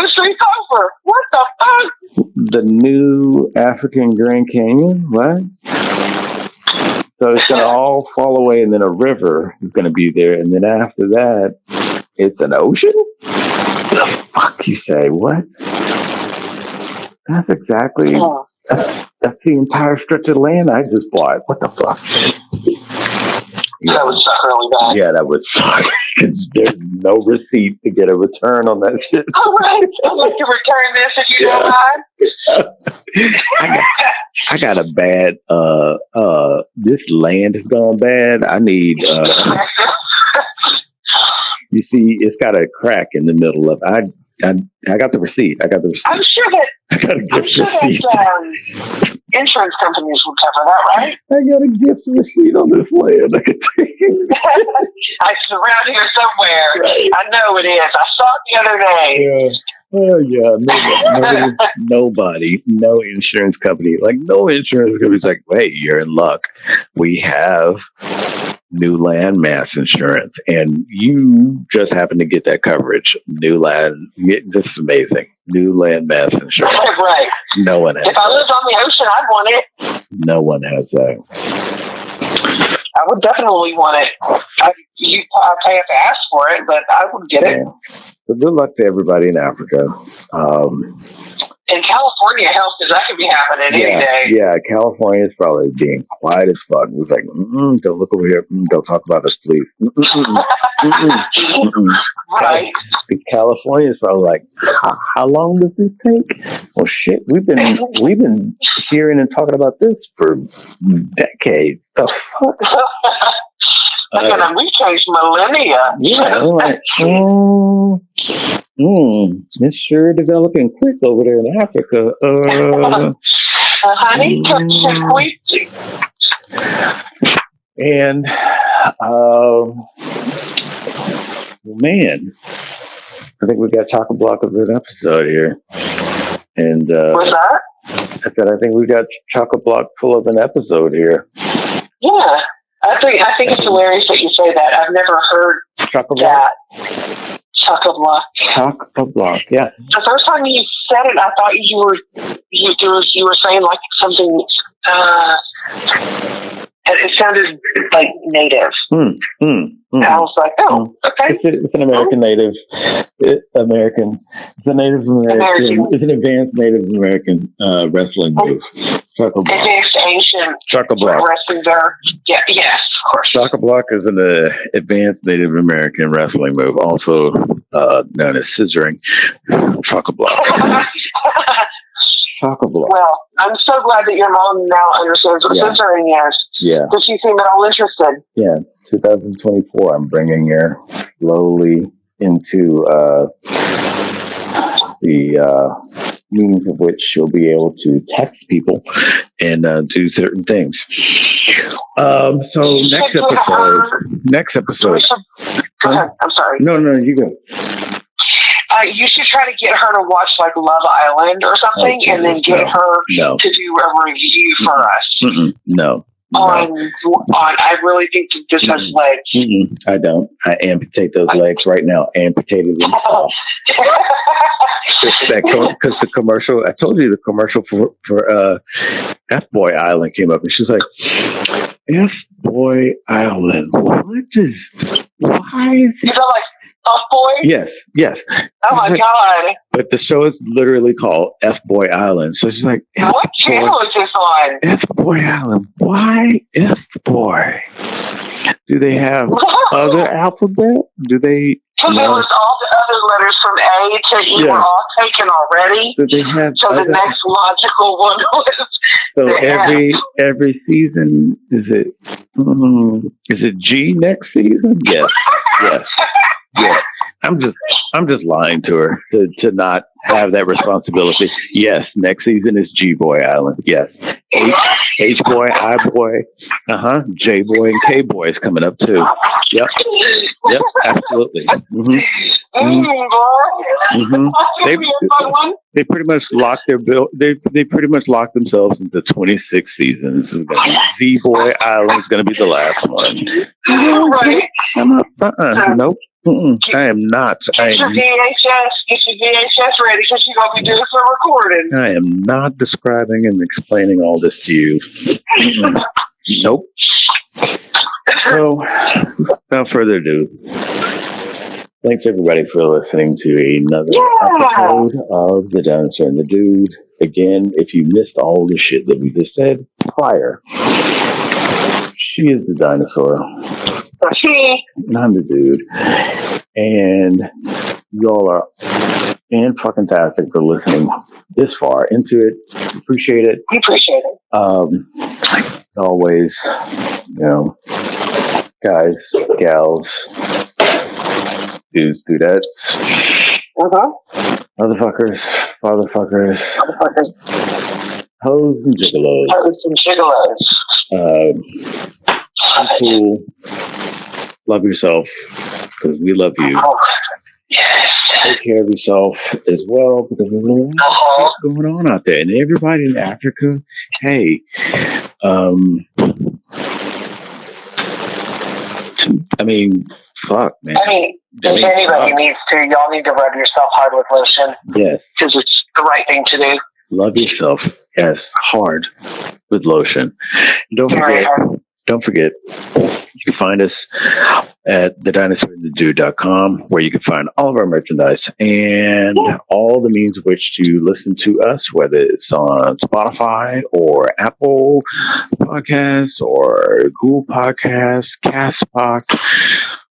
What the fuck? The new African Grand Canyon. What? So it's going to all fall away, and then a river is going to be there, and then after that, it's an ocean? The fuck you say? What? That's exactly. That's the entire stretch of land I just bought. What the fuck? Yeah. That would suck really bad. Yeah, that would suck. There's no receipt to get a return on that shit. All right. I'd like to return this if you don't mind. I got a bad, this land has gone bad. I need, you see, it's got a crack in the middle of it. I got the receipt. I'm sure that insurance companies will cover that, right? I got a gift receipt on this land. I could take it. It's around here somewhere. Right. I know it is. I saw it the other day. Yeah. Oh, yeah. Nobody, no insurance company. Like, no insurance company's like, hey, you're in luck. We have new landmass insurance, and you just happen to get that coverage. New land, this is amazing. New landmass insurance. Right. No one has If I lived on the ocean, I'd want it. No one has that. I would definitely want it. I'd pay if I asked for it, but I would get it. Yeah. So good luck to everybody in Africa. In California, hell, because that could be happening any day. Yeah, California is probably being quiet as fuck. It was like, don't look over here. Don't talk about us, please. Right. California is probably like, how long does this take? Well, shit, we've been hearing and talking about this for decades. The fuck? We changed millennia. Yeah, I'm like, it's sure developing quick over there in Africa. Honey, quick. And, man, I think we've got chock-a-block of an episode here. And, what's that? I said, I think we've got chock-a-block full of an episode here. Yeah. I think it's hilarious that you say that. I've never heard that. Chock-a-block. Chock-a-block, yeah. The first time you said it, I thought you were saying like something. It sounded like native. And I was like, oh, okay. It's an American native. It's a Native American. It's an advanced Native American wrestling move. Advanced ancient wrestling there. Yeah, yes, of course. Chock-a-block is an advanced Native American wrestling move, also known as scissoring. Chock-a-block. Chock-a-block. Well, I'm so glad that your mom now understands what scissoring is. Yeah. Does she seem at all interested? Yeah. 2024, I'm bringing her slowly into the means of which she'll be able to text people and do certain things. So next episode. Go ahead. I'm sorry. No, you go. You should try to get her to watch like Love Island or something, and then get her to do a review for us. No. I really think that this has legs. I don't. I amputate those legs right now. Amputated them off. Because the commercial, I told you the commercial for F-Boy Island came up, and she's like, F-Boy Island. Why is it? You know, like F-Boy? Yes. Oh my God. But the show is literally called F-Boy Island. So she's like, what channel is this on? F-Boy Island. Why F-Boy? Do they have other alphabet? Do they? Because it was all the other letters from A to that you were all taken already. So they have. So the next logical one was. So every season is it G next season? Yes. Yes. I'm just lying to her to not have that responsibility. Yes, next season is G Boy Island. Yes, H Boy, I Boy, J Boy and K Boy is coming up too. Yep, absolutely. They pretty much locked their bill. They pretty much locked themselves into 26 seasons. Z Boy Island is going to be the last one. Right. I'm not. Nope. I am not. Get your VHS ready because you're going to be doing some recording. I am not describing and explaining all this to you. Nope. So, without further ado, thanks everybody for listening to another episode of The Dinosaur and the Dude. Again, if you missed all the shit that we just said prior, she is the dinosaur. And I'm the dude. And y'all are fan-fucking-tastic for listening this far into it. Appreciate it. We appreciate it. Always, guys, gals, dudes, dudettes, motherfuckers, fatherfuckers, hoes and gigolos. Cool. Love yourself because we love you. Take care of yourself as well because there's a lot going on out there. And everybody in Africa, hey, I mean, fuck, man. If anybody needs to, y'all need to rub yourself hard with lotion. Yes. Because it's the right thing to do. Love yourself, yes, hard with lotion. Don't forget, you can find us at TheDinosaur&TheDude.com, where you can find all of our merchandise and all the means of which to listen to us, whether it's on Spotify or Apple Podcasts or Google Podcasts, Castbox,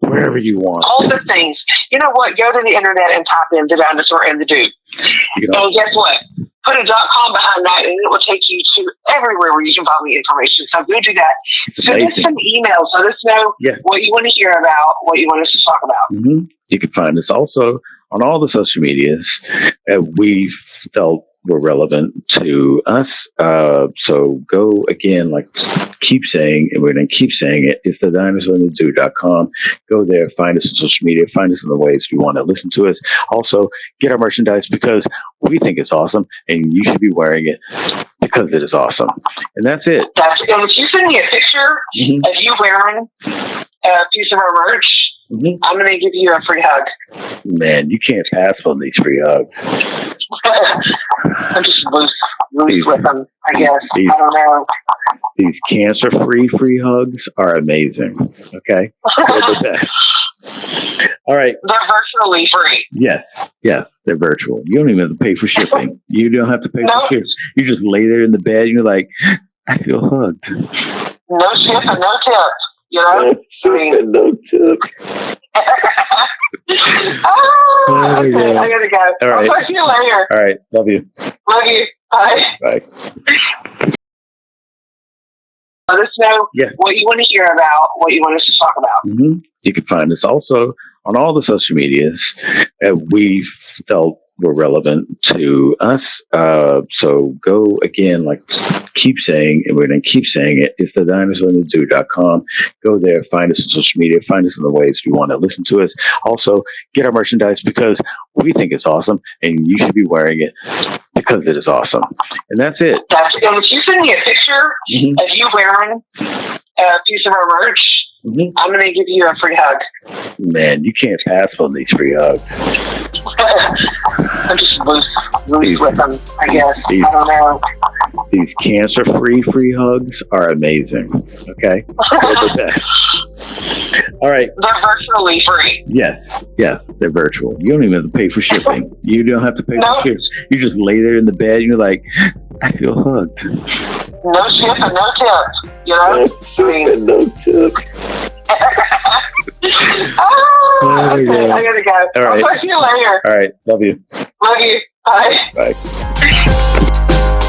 wherever you want. All the things. You know what? Go to the internet and type in The Dinosaur and the Dude. And guess what? Put a .com behind that, and it will take you to everywhere where you can find the information. So go do that. Send us some emails. Let us know what you want to hear about, what you want us to talk about. You can find us also on all the social medias that we felt were relevant to us. So go again, keep saying, and we're going to keep saying it. It's TheDinosaur&TheDude.com. Go there, find us on social media, find us in the ways you want to listen to us. Also, get our merchandise because we think it's awesome, and you should be wearing it because it is awesome. And that's it. And if you send me a picture of you wearing a piece of our merch, I'm going to give you a free hug. Man, you can't pass on these free hugs. I'm just loose with them, I guess. I don't know. These cancer-free free hugs are amazing. Okay? They're the best. All right. They're virtually free. Yes, they're virtual. You don't even have to pay for shipping. You don't have to pay for shipping. You just lay there in the bed and you're like, I feel hugged. No shipping, no tips. No tips. Okay, I gotta go. All right. I'll talk to you later. All right. Love you. Love you. Bye. Bye. Let us know what you want to hear about, what you want us to talk about. You can find us also on all the social medias that we felt were relevant to us. So go again, keep saying, and we're going to keep saying it. It's TheDinosaur&TheDude.com. Go there, find us on social media, find us in the ways you want to listen to us. Also, get our merchandise because we think it's awesome, and you should be wearing it because it is awesome. And that's it. And if you send me a picture of you wearing a piece of our merch, I'm going to give you a free hug. Man, you can't pass on these free hugs. I'm just loose with them, I guess. I don't know. These cancer-free free hugs are amazing. Okay? They're the best. All right. They're virtually free. Yes, they're virtual. You don't even have to pay for shipping. You don't have to pay for shipping. You just lay there in the bed and you're like, I feel hugged. No shipping, no tips. No tips. Oh Okay, I gotta go. All right. I'll talk to you later. All right. Love you. Love you. Bye. Bye.